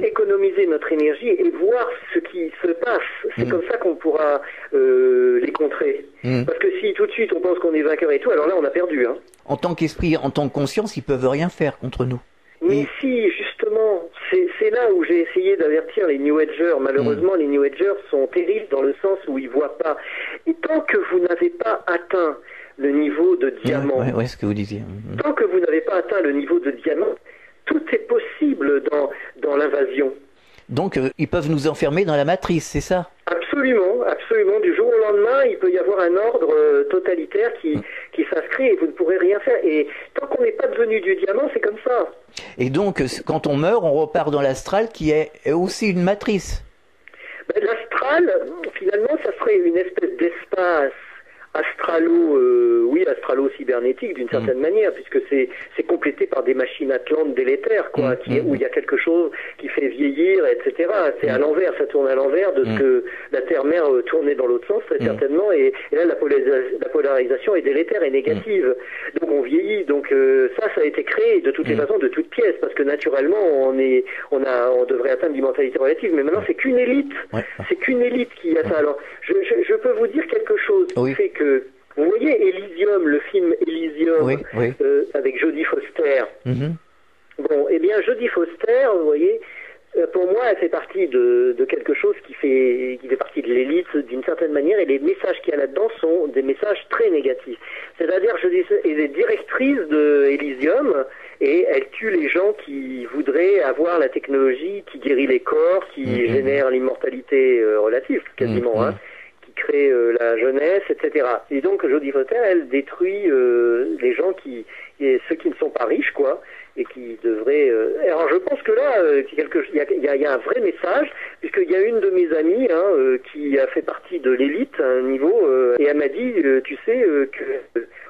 économiser notre énergie et voir ce qui se passe. C'est comme ça qu'on pourra les contrer. Parce que si tout de suite on pense qu'on est vainqueur et tout, alors là on a perdu. Hein. En tant qu'esprit, en tant que conscience, ils peuvent rien faire contre nous. Mais si, justement, c'est là où j'ai essayé d'avertir les New Agers. Malheureusement, les New Agers sont terribles dans le sens où ils voient pas. Et tant que vous n'avez pas atteint le niveau de diamant, ce que vous disiez. Tant que vous n'avez pas atteint le niveau de diamant, tout est possible dans l'invasion. Donc, ils peuvent nous enfermer dans la matrice, c'est ça ? Absolument, absolument. Du jour au lendemain, il peut y avoir un ordre totalitaire qui s'inscrit et vous ne pourrez rien faire. Et tant qu'on n'est pas devenu du diamant, c'est comme ça. Et donc, quand on meurt, on repart dans l'astral qui est aussi une matrice. L'astral, astral, finalement, ça serait une espèce d'espace astralo-cybernétique d'une certaine manière, puisque c'est complété par des machines atlantes délétères, quoi, où il y a quelque chose qui fait vieillir, etc. C'est à l'envers, ça tourne à l'envers de ce que la Terre-mère tournait dans l'autre sens, très certainement, et là, la polarisation est délétère et négative. Donc on vieillit, donc ça a été créé de toutes les façons, de toutes pièces, parce que naturellement, on devrait atteindre l'immortalité relative, mais maintenant, c'est qu'une élite. C'est qu'une élite qui a ça. Alors, je peux vous dire quelque chose qui fait que vous voyez Elysium, le film Elysium, avec Jodie Foster. Bon, eh bien, Jodie Foster, vous voyez, pour moi, elle fait partie de quelque chose qui fait partie de l'élite d'une certaine manière, et les messages qu'il y a là-dedans sont des messages très négatifs. C'est-à-dire, elle est directrice de Elysium, et elle tue les gens qui voudraient avoir la technologie qui guérit les corps, qui génère l'immortalité relative, quasiment, hein, qui crée la jeunesse, etc. Et donc, Jodie Foster, elle détruit les gens ceux qui ne sont pas riches, quoi, et qui devraient... Alors, je pense que là, il y a un vrai message, puisqu'il y a une de mes amies qui a fait partie de l'élite à un niveau, et elle m'a dit, tu sais, que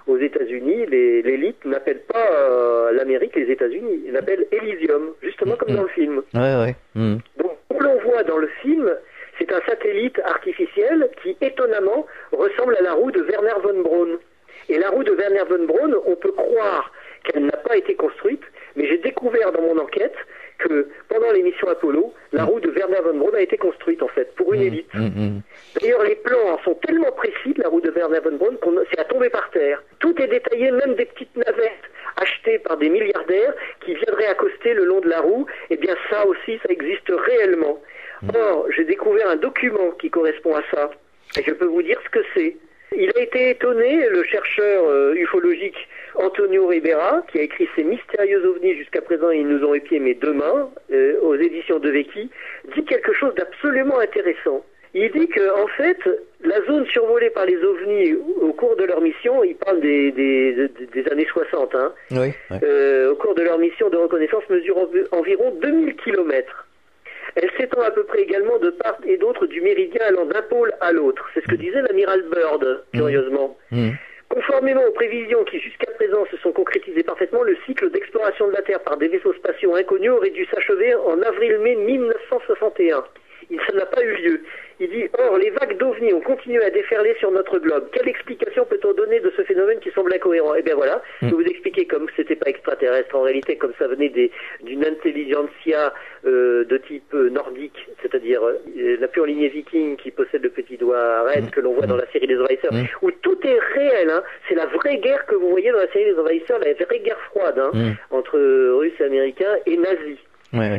aux États-Unis, l'élite n'appelle pas l'Amérique les États-Unis, ils l'appellent Elysium, justement comme dans le film. Donc, comme l'on voit dans le film, c'est un satellite artificiel qui, étonnamment, ressemble à la roue de Werner von Braun. Et la roue de Werner von Braun, on peut croire qu'elle n'a pas été construite, mais j'ai découvert dans mon enquête que pendant l'émission Apollo, la roue de Werner von Braun a été construite, en fait, pour une élite. D'ailleurs, les plans sont tellement précis de la roue de Werner von Braun c'est à tomber par terre. Tout est détaillé, même des petites navettes achetées par des milliardaires qui viendraient accoster le long de la roue. Eh bien, ça aussi, ça existe réellement. Or, j'ai découvert un document qui correspond à ça, et je peux vous dire ce que c'est. Il a été étonné, le chercheur ufologique Antonio Ribera, qui a écrit ces mystérieux ovnis jusqu'à présent, ils nous ont épiés mais demain, aux éditions de Vecchi, dit quelque chose d'absolument intéressant. Il dit que, en fait, la zone survolée par les ovnis au cours de leur mission, il parle des années 60, hein, au cours de leur mission de reconnaissance, mesure environ 2000 kilomètres. Elle s'étend à peu près également de part et d'autre du méridien allant d'un pôle à l'autre. C'est ce que disait l'amiral Byrd, curieusement. Conformément aux prévisions qui jusqu'à présent se sont concrétisées parfaitement, le cycle d'exploration de la Terre par des vaisseaux spatiaux inconnus aurait dû s'achever en avril-mai 1961. Ça n'a pas eu lieu. Il dit, or, les vagues d'ovnis ont continué à déferler sur notre globe. Quelle explication peut-on donner de ce phénomène qui semble incohérent? Eh bien voilà, je vais vous expliquer comme c'était pas extraterrestre, en réalité, comme ça venait d'une intelligentsia de type nordique, c'est-à-dire la pure lignée viking qui possède le petit doigt raide que l'on voit dans la série des Envahisseurs, où tout est réel, hein. C'est la vraie guerre que vous voyez dans la série des Envahisseurs, la vraie guerre froide, hein, entre Russes et Américains et nazis.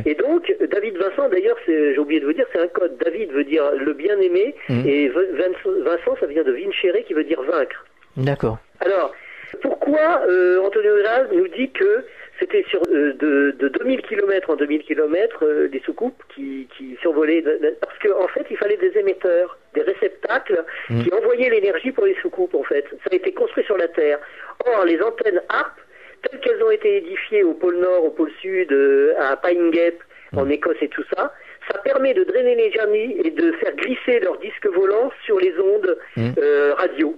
Et donc, David Vincent, d'ailleurs, j'ai oublié de vous dire, c'est un code. David veut dire le bien-aimé, et Vincent, ça vient de vincere, qui veut dire vaincre. D'accord. Alors, pourquoi Antonio Ribera nous dit que c'était sur de 2000 km en 2000 km des soucoupes qui survolaient, parce qu'en fait, il fallait des émetteurs, des réceptacles qui envoyaient l'énergie pour les soucoupes, en fait. Ça a été construit sur la Terre. Or, les antennes HARP, telles qu'elles ont été édifiées au pôle Nord, au pôle Sud, à Pine Gap, en Écosse et tout ça, ça permet de drainer l'énergie et de faire glisser leurs disques volants sur les ondes radio.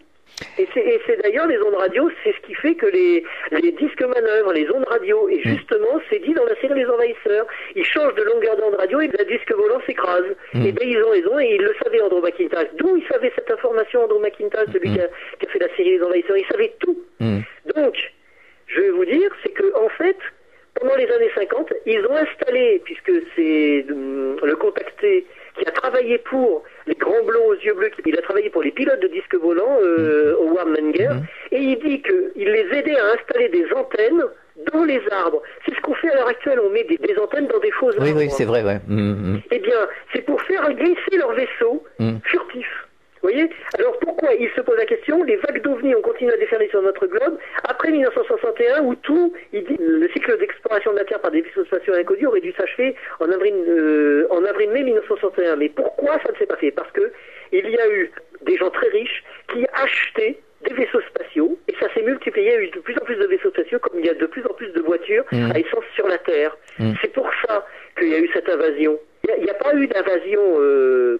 Et c'est d'ailleurs les ondes radio, c'est ce qui fait que les disques manœuvrent, les ondes radio. Et justement, c'est dit dans la série Les Envahisseurs. Ils changent de longueur d'onde radio et le disque volant s'écrase. Et bien ils ont raison, et ils le savaient, Andrew McIntyre. D'où il savait cette information, Andrew McIntyre, celui qui a fait la série Les Envahisseurs. Il savait tout. Donc, je vais vous dire, c'est que en fait, pendant les années 50, ils ont installé, puisque c'est le contacté qui a travaillé pour les grands blonds aux yeux bleus, il a travaillé pour les pilotes de disques volants, Howard Menger, et il dit qu'il les aidait à installer des antennes dans les arbres. C'est ce qu'on fait à l'heure actuelle, on met des antennes dans des faux arbres. Oui, c'est vrai, ouais. Eh bien, c'est pour faire glisser leurs vaisseaux furtifs. Vous voyez? Alors pourquoi il se pose la question? Les vagues d'ovnis ont continué à déferler sur notre globe après 1961, où il dit, le cycle d'exploration de la Terre par des vaisseaux spatiaux inconnus aurait dû s'achever en avril-mai 1961. Mais pourquoi ça ne s'est pas fait? Parce que il y a eu des gens très riches qui achetaient des vaisseaux spatiaux, et ça s'est multiplié, il y a eu de plus en plus de vaisseaux spatiaux, comme il y a de plus en plus de voitures à essence sur la Terre. C'est pour ça qu'il y a eu cette invasion. Il il n'y a pas eu d'invasion,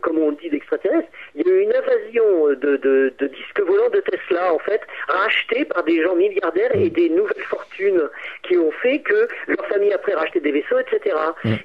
comme on dit, d'extraterrestres. Il y a eu une invasion de disques volants de Tesla, en fait, rachetés par des gens milliardaires et des nouvelles fortunes qui ont fait que leur famille après racheté des vaisseaux, etc.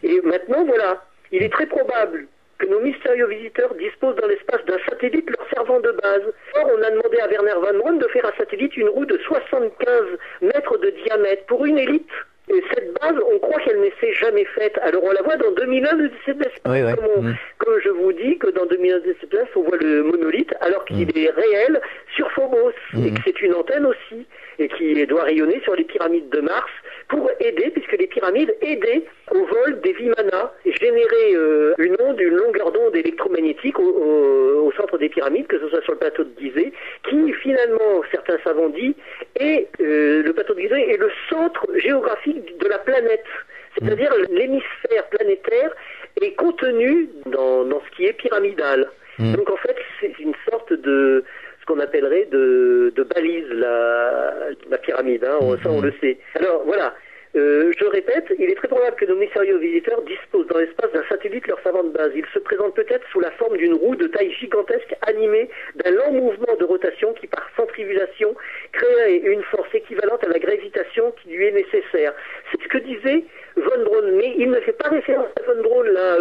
Et maintenant, voilà, il est très probable que nos mystérieux visiteurs disposent dans l'espace d'un satellite leur servant de base. Or, on a demandé à Werner von Braun de faire un satellite, une roue de 75 mètres de diamètre pour une élite. Et cette base, on croit qu'elle ne s'est jamais faite. Alors on la voit dans 2001 de cette espèce. Comme je vous dis que dans 2001 de cette espèce, on voit le monolithe alors qu'il est réel sur Phobos et que c'est une antenne aussi et qui doit rayonner sur les pyramides de Mars pour aider, puisque les pyramides aidaient au vol des Vimana et généraient une longueur d'onde électromagnétique au centre des pyramides, que ce soit sur le plateau de Gizeh, qui finalement, certains savants disent, le plateau de Gizeh est le centre géographique de la planète. C'est-à-dire l'hémisphère planétaire est contenu dans ce qui est pyramidal. Donc en fait, c'est une sorte de ce qu'on appellerait de balise la pyramide, hein, ça on le sait. Alors voilà, je répète, il est très probable que nos mystérieux visiteurs disposent dans l'espace d'un satellite leur servant de base. Il se présente peut-être sous la forme d'une roue de taille gigantesque animée d'un lent mouvement de rotation qui par centrifugation crée une force équivalente à la gravitation qui lui est nécessaire. C'est ce que disait von Braun, mais il ne fait pas référence à von Braun, là,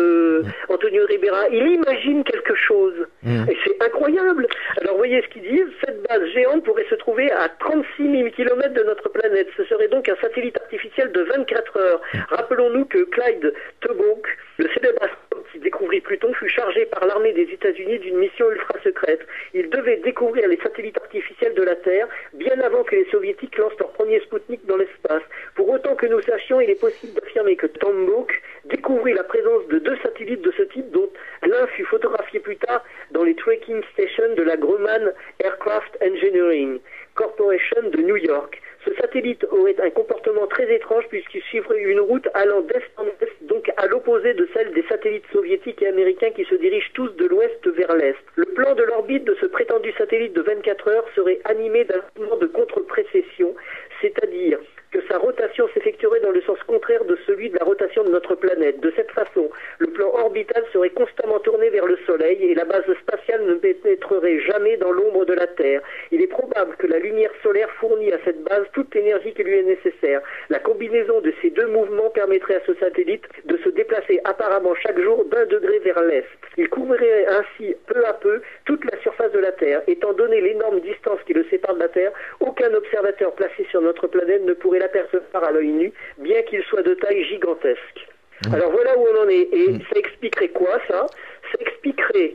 Antonio Ribera. Il imagine quelque chose. Et c'est incroyable. Alors, voyez ce qu'ils disent. Cette base géante pourrait se trouver à 36 000 km de notre planète. Ce serait donc un satellite artificiel de 24 heures. Rappelons-nous que Clyde Tombaugh, le célèbre astronome qui découvrit Pluton, fut chargé par l'armée des États-Unis d'une mission ultra secrète. Il devait découvrir les satellites artificiels de la Terre bien avant que les Soviétiques lancent leur premier Spoutnik dans l'espace. Pour autant que nous sachions, il est possible d'affirmer que Tombaugh découvrit la présence de 2 satellites de ce type, dont l'un fut photographié plus tard dans les tracking stations de la Grumman Aircraft Engineering Corporation de New York. Ce satellite aurait un comportement très étrange puisqu'il suivrait une route allant d'est en est, donc à l'opposé de celle des satellites soviétiques et américains qui se dirigent tous de l'ouest vers l'est. Le plan de l'orbite de ce prétendu satellite de 24 heures serait animé d'un mouvement de contre-précession, c'est-à-dire que sa rotation s'effectuerait dans le sens contraire de celui de la rotation de notre planète. De cette façon, le plan orbital serait constamment tourné vers le Soleil et la base spatiale ne pénétrerait jamais dans l'ombre de la Terre. Il est probable que la lumière solaire fournit à cette base toute l'énergie qui lui est nécessaire. La combinaison de ces 2 mouvements permettrait à ce satellite de se déplacer apparemment chaque jour d'1 degré vers l'est. Il couvrirait ainsi peu à peu toute la surface de la Terre. Étant donné l'énorme distance qui le sépare de la Terre, aucun observateur placé sur notre planète ne pourrait l'apercevoir à l'œil nu, bien qu'il soit de taille gigantesque. Alors voilà où on en est. Et ça expliquerait quoi, ça? Ça expliquerait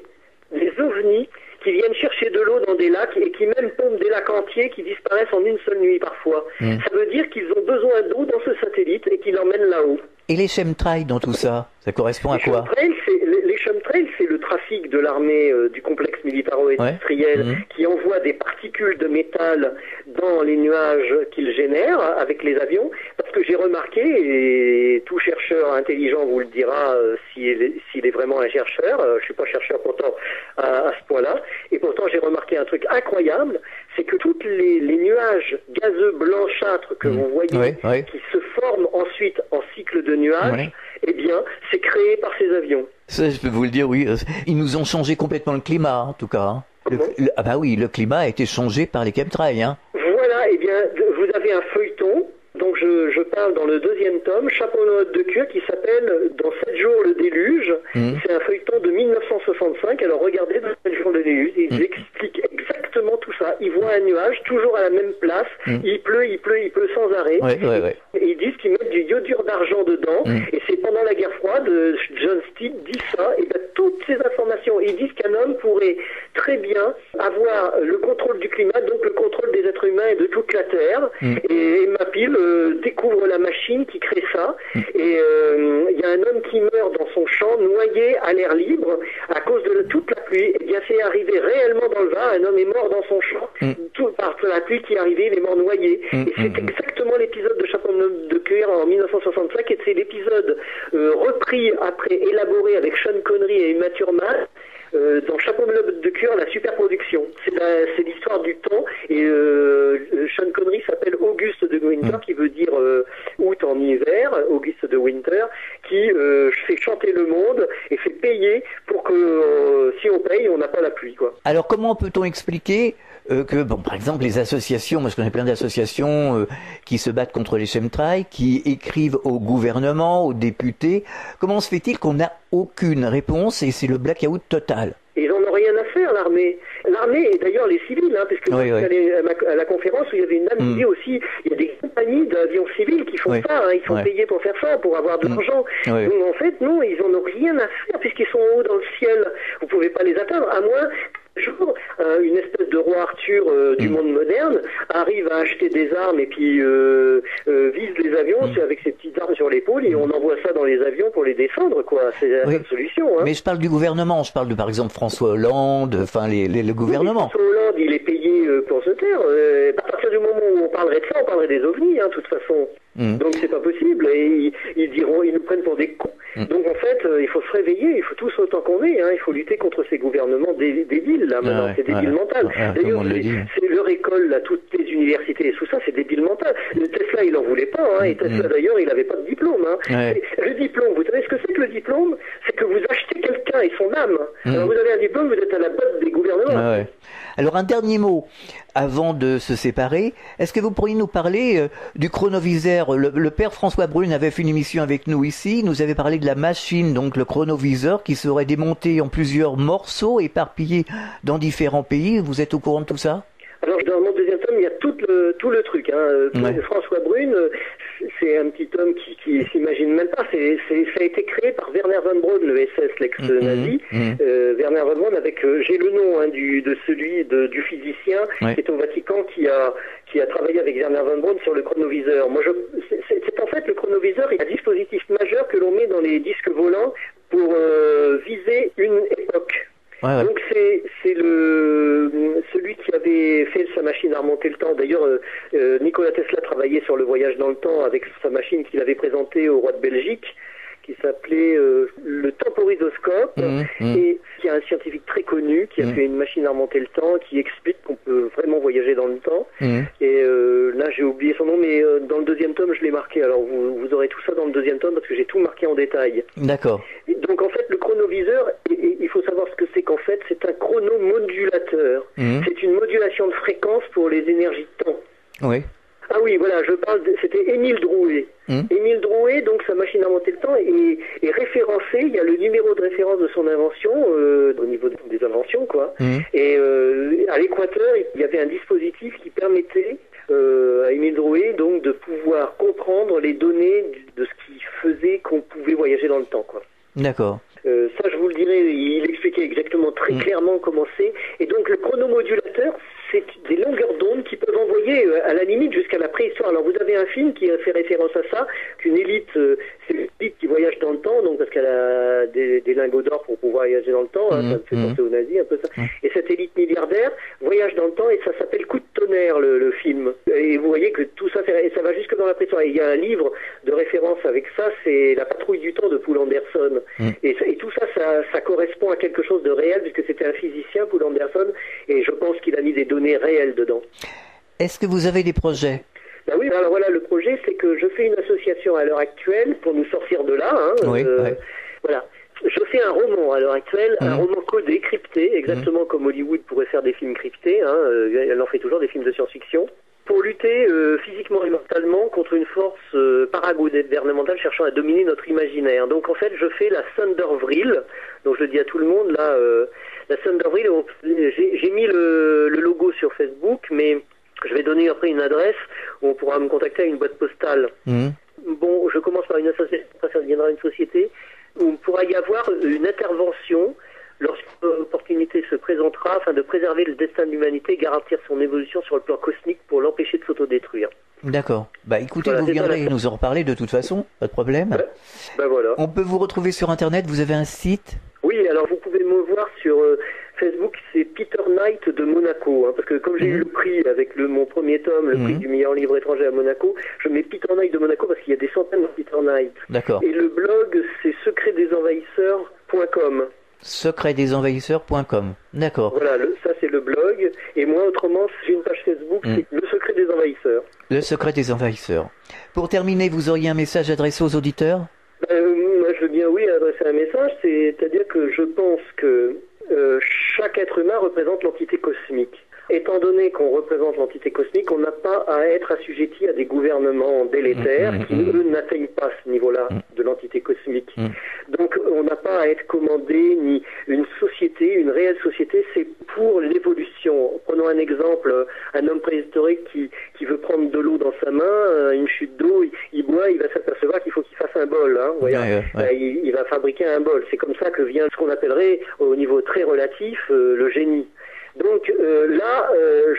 les ovnis qui viennent chercher de l'eau dans des lacs et qui même pompent des lacs entiers qui disparaissent en une seule nuit parfois. Ça veut dire qu'ils ont besoin d'eau dans ce satellite et qu'ils l'emmènent là-haut. Et les chemtrails dans tout ça, ça correspond à quoi? Les chemtrails, c'est le trafic de l'armée du complexe militaro-industriel qui envoie des particules de métal dans les nuages qu'il génère avec les avions. Parce que j'ai remarqué, et tout chercheur intelligent vous le dira s'il est vraiment un chercheur, je suis pas chercheur pourtant à ce point-là, et pourtant j'ai remarqué un truc incroyable, c'est que tous les nuages gazeux blanchâtres que vous voyez, qui se forment ensuite en cycle de nuages, eh bien, c'est créé par ces avions. Ça, je peux vous le dire, oui. Ils nous ont changé complètement le climat, en tout cas. Ah bah oui, le climat a été changé par les chemtrails, hein. Voilà, eh bien, vous avez un feuilleton. Donc je parle dans le 2e tome, Chapeau de cuir, qui s'appelle Dans 7 jours le déluge. C'est un feuilleton de 1965. Alors regardez dans 7 jours le déluge, ils expliquent exactement tout ça. Ils voient un nuage toujours à la même place. Il pleut sans arrêt. Et ils disent qu'ils mettent du iodure d'argent dedans. Et c'est pendant la guerre froide, John Steed dit ça. Et bien toutes ces informations, ils disent qu'un homme pourrait très bien avoir le contrôle du climat, donc le contrôle des êtres humains et de toute la Terre. Et Mapil découvre la machine qui crée ça, et il y a un homme qui meurt dans son champ, noyé à l'air libre à cause de toute la pluie. Et bien c'est arrivé réellement dans le Var, un homme est mort dans son champ, tout par la pluie qui est arrivée, il est mort noyé. Et c'est exactement l'épisode de Chapeau de cuir en 1965, et c'est l'épisode repris après, élaboré avec Sean Connery et Uma Thurman, dans Chapeau de cuir, la superproduction. C'est l'histoire du temps, et Sean Connery s'appelle Auguste de Winter, qui veut dire août en hiver, Auguste de Winter, qui fait chanter le monde et fait payer pour que si on paye, on n'a pas la pluie, quoi. Alors comment peut-on expliquer que, bon, par exemple, les associations, moi je connais plein d'associations qui se battent contre les chemtrails, qui écrivent au gouvernement, aux députés, comment se fait-il qu'on n'a aucune réponse et c'est le blackout total? Et ils n'en ont rien à faire, l'armée. L'armée, et d'ailleurs les civils, hein, puisque oui, oui. J'allais à la conférence où il y avait une dame qui dit aussi, il y a des compagnies d'avions civils qui font ça, hein, ils sont payés pour faire ça, pour avoir de l'argent. Oui. Donc en fait, non, ils n'en ont rien à faire, puisqu'ils sont en haut dans le ciel. Vous ne pouvez pas les atteindre, à moins jour, une espèce de roi Arthur du monde moderne arrive à acheter des armes et puis vise les avions avec ses petites armes sur l'épaule et on envoie ça dans les avions pour les descendre, quoi. C'est la seule solution. Hein. Mais je parle du gouvernement, je parle de par exemple François Hollande, enfin le gouvernement. François Hollande, il est payé pour se taire. À partir du moment où on parlerait de ça, on parlerait des ovnis, hein, de toute façon. Donc c'est pas possible. Et ils diront, ils nous prennent pour des cons. Donc en fait, il faut se réveiller, il faut tous autant qu'on est, hein, il faut lutter contre ces gouvernements débiles là maintenant, c'est débile mental. D'ailleurs, c'est leur école là, toutes les universités et tout ça, c'est débile mental. Le Tesla, il en voulait pas, hein, et Tesla d'ailleurs, il avait pas de diplôme. Hein. Le diplôme, vous savez ce que c'est que le diplôme? C'est que vous achetez quelqu'un et son âme. Alors vous avez un diplôme, vous êtes à la botte des gouvernements. Alors un dernier mot avant de se séparer. Est-ce que vous pourriez nous parler du chronoviseur? Le père François Brune avait fait une émission avec nous ici. Il nous avait parlé de la machine, donc le chronoviseur, qui serait démonté en plusieurs morceaux éparpillés dans différents pays. Vous êtes au courant de tout ça? Alors dans mon deuxième tome, il y a tout le truc. Hein. François Brune, c'est un petit homme qui s'imagine même pas. Ça a été créé par Werner von Braun, le SS, l'ex-nazi. Werner von Braun avec, j'ai le nom hein, du physicien qui est au Vatican qui a travaillé avec Werner von Braun sur le chronoviseur. C'est en fait le chronoviseur est un dispositif majeur que l'on met dans les disques volants pour viser une époque. Donc c'est celui qui avait fait sa machine à remonter le temps. D'ailleurs, Nikola Tesla travaillait sur le voyage dans le temps avec sa machine qu'il avait présentée au roi de Belgique, qui s'appelait le temporisoscope, et qui est un scientifique très connu qui a fait une machine à remonter le temps, qui explique qu'on peut vraiment voyager dans le temps. Et là, j'ai oublié son nom, mais dans le deuxième tome, je l'ai marqué. Alors, vous aurez tout ça dans le deuxième tome parce que j'ai tout marqué en détail. D'accord. Donc, en fait, le chronoviseur, il faut savoir ce que c'est qu'en fait, c'est un chronomodulateur. C'est une modulation de fréquence pour les énergies de temps. Oui. Ah oui, voilà, c'était Émile Drouet. Émile Drouet, donc sa machine à remonter le temps est référencée, il y a le numéro de référence de son invention, au niveau des inventions, quoi. Et à l'équateur, il y avait un dispositif qui permettait à Émile Drouet, donc, de pouvoir comprendre les données de ce qui faisait qu'on pouvait voyager dans le temps, quoi. D'accord. Ça, je vous le dirai, il expliquait exactement très clairement comment c'est. Et donc, le chronomodulateur, c'est des longueurs d'onde qui peuvent envoyer à la limite jusqu'à la préhistoire. Alors, vous avez un film qui fait référence à ça, qu'une élite, c'est l'élite qui voyage dans le temps, donc parce qu'elle a des lingots d'or pour pouvoir voyager dans le temps, hein, ça me fait penser aux nazis, un peu ça. Et cette élite milliardaire voyage dans le temps et ça s'appelle Coup de tonnerre, le film. Et vous voyez que tout ça, et ça va jusque dans la préhistoire. Et il y a un livre de référence avec ça, c'est La patrouille du temps de Poul Anderson. Et tout ça, ça correspond à quelque chose de réel, puisque c'était un physicien, Poul Anderson, et je pense qu'il a mis des données réelles dedans. Est-ce que vous avez des projets? Ben oui, alors voilà, le projet, c'est que je fais une association à l'heure actuelle pour nous sortir de là. Hein, voilà. Je fais un roman à l'heure actuelle, un roman codé, crypté, exactement comme Hollywood pourrait faire des films cryptés. Hein, elle en fait toujours des films de science-fiction. Pour lutter physiquement et mentalement contre une force paragouvernementale cherchant à dominer notre imaginaire. Donc en fait, je fais la Thundervril. Donc je le dis à tout le monde, là, la Thundervril, j'ai mis le logo sur Facebook, mais je vais donner après une adresse où on pourra me contacter à une boîte postale. Bon, je commence par une association, après ça deviendra une société, où il pourra y avoir une intervention lorsqu'une opportunité se présentera afin de préserver le destin de l'humanité et garantir son évolution sur le plan cosmique pour l'empêcher de s'autodétruire. D'accord. Bah écoutez, voilà, vous viendrez nous en reparler de toute façon, pas de problème. Voilà. On peut vous retrouver sur Internet, vous avez un site? Oui, alors vous pouvez me voir sur Facebook, c'est Peter Knight de Monaco, hein, parce que comme j'ai eu le prix avec mon premier tome, le prix du meilleur livre étranger à Monaco, je mets Peter Knight de Monaco parce qu'il y a des centaines de Peter Knight. D'accord. Et le blog, c'est secretdesenvahisseurs.com. secretdesenvahisseurs.com. D'accord. Voilà, ça c'est le blog. Et moi, autrement, j'ai une page Facebook, c'est Le Secret des Envahisseurs. Le Secret des Envahisseurs. Pour terminer, vous auriez un message adressé aux auditeurs? je veux bien, adresser un message, c'est-à-dire que je pense que chaque être humain représente l'entité cosmique. Étant donné qu'on représente l'entité cosmique, on n'a pas à être assujetti à des gouvernements délétères qui, eux, n'atteignent pas ce niveau-là de l'entité cosmique. Donc, on n'a pas à être commandé, ni une société, une réelle société, c'est pour l'évolution. Prenons un exemple, un homme préhistorique qui veut prendre de l'eau dans sa main, une chute d'eau, il boit, il va s'apercevoir qu'il faut qu'il fasse un bol. Hein, il va fabriquer un bol. C'est comme ça que vient ce qu'on appellerait, au niveau très relatif, le génie. Donc là,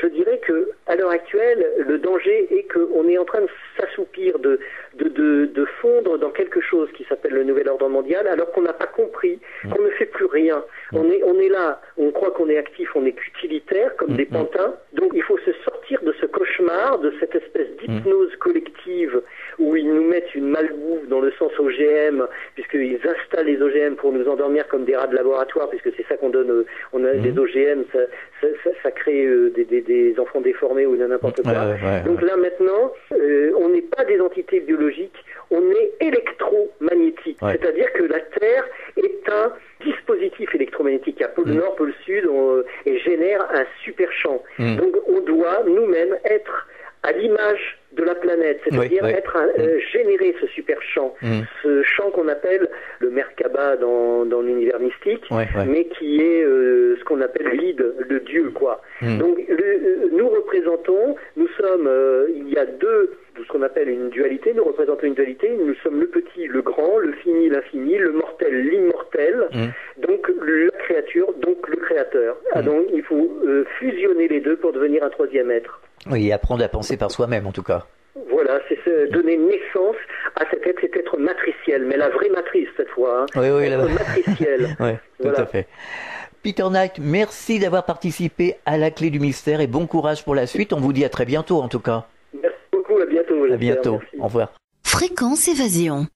je dirais que à l'heure actuelle, le danger est qu'on est en train de s'assoupir, de fondre dans quelque chose qui s'appelle le nouvel ordre mondial, alors qu'on n'a pas compris qu'on ne fait plus rien. On est là, on croit qu'on est actif, on est qu'utilitaire, comme des pantins. Donc il faut se sortir de ce cauchemar, de cette espèce d'hypnose collective où ils nous mettent une malbouffe dans le sens OGM, puisqu'ils installent les OGM pour nous endormir comme des rats de laboratoire, puisque c'est ça qu'on donne. On a des OGM, ça crée des enfants déformés ou n'importe quoi. Donc là maintenant, on n'est pas des entités biologiques, on est électromagnétique. C'est-à-dire que la Terre est un dispositif électromagnétique. Il y a pôle nord, pôle sud, et génère un super champ. Donc on doit nous-mêmes être à l'image de la planète, c'est-à-dire générer ce super champ, ce champ qu'on appelle le Merkaba dans l'univers mystique, mais qui est ce qu'on appelle l'id, le Dieu, quoi. Donc nous représentons, nous sommes, il y a ce qu'on appelle une dualité, nous représentons une dualité, nous sommes le petit, le grand, le fini, l'infini, le mortel, l'immortel, donc la créature, donc le créateur. Donc il faut fusionner les deux pour devenir un troisième être. Oui, et apprendre à penser par soi-même en tout cas. Voilà, c'est donner naissance à cet être matriciel, mais la vraie matrice cette fois. Matriciel. Tout à fait. Peter Knight, merci d'avoir participé à la clé du mystère et bon courage pour la suite. On vous dit à très bientôt en tout cas. Merci beaucoup, à bientôt. À bientôt, merci. Au revoir. Fréquence Évasion.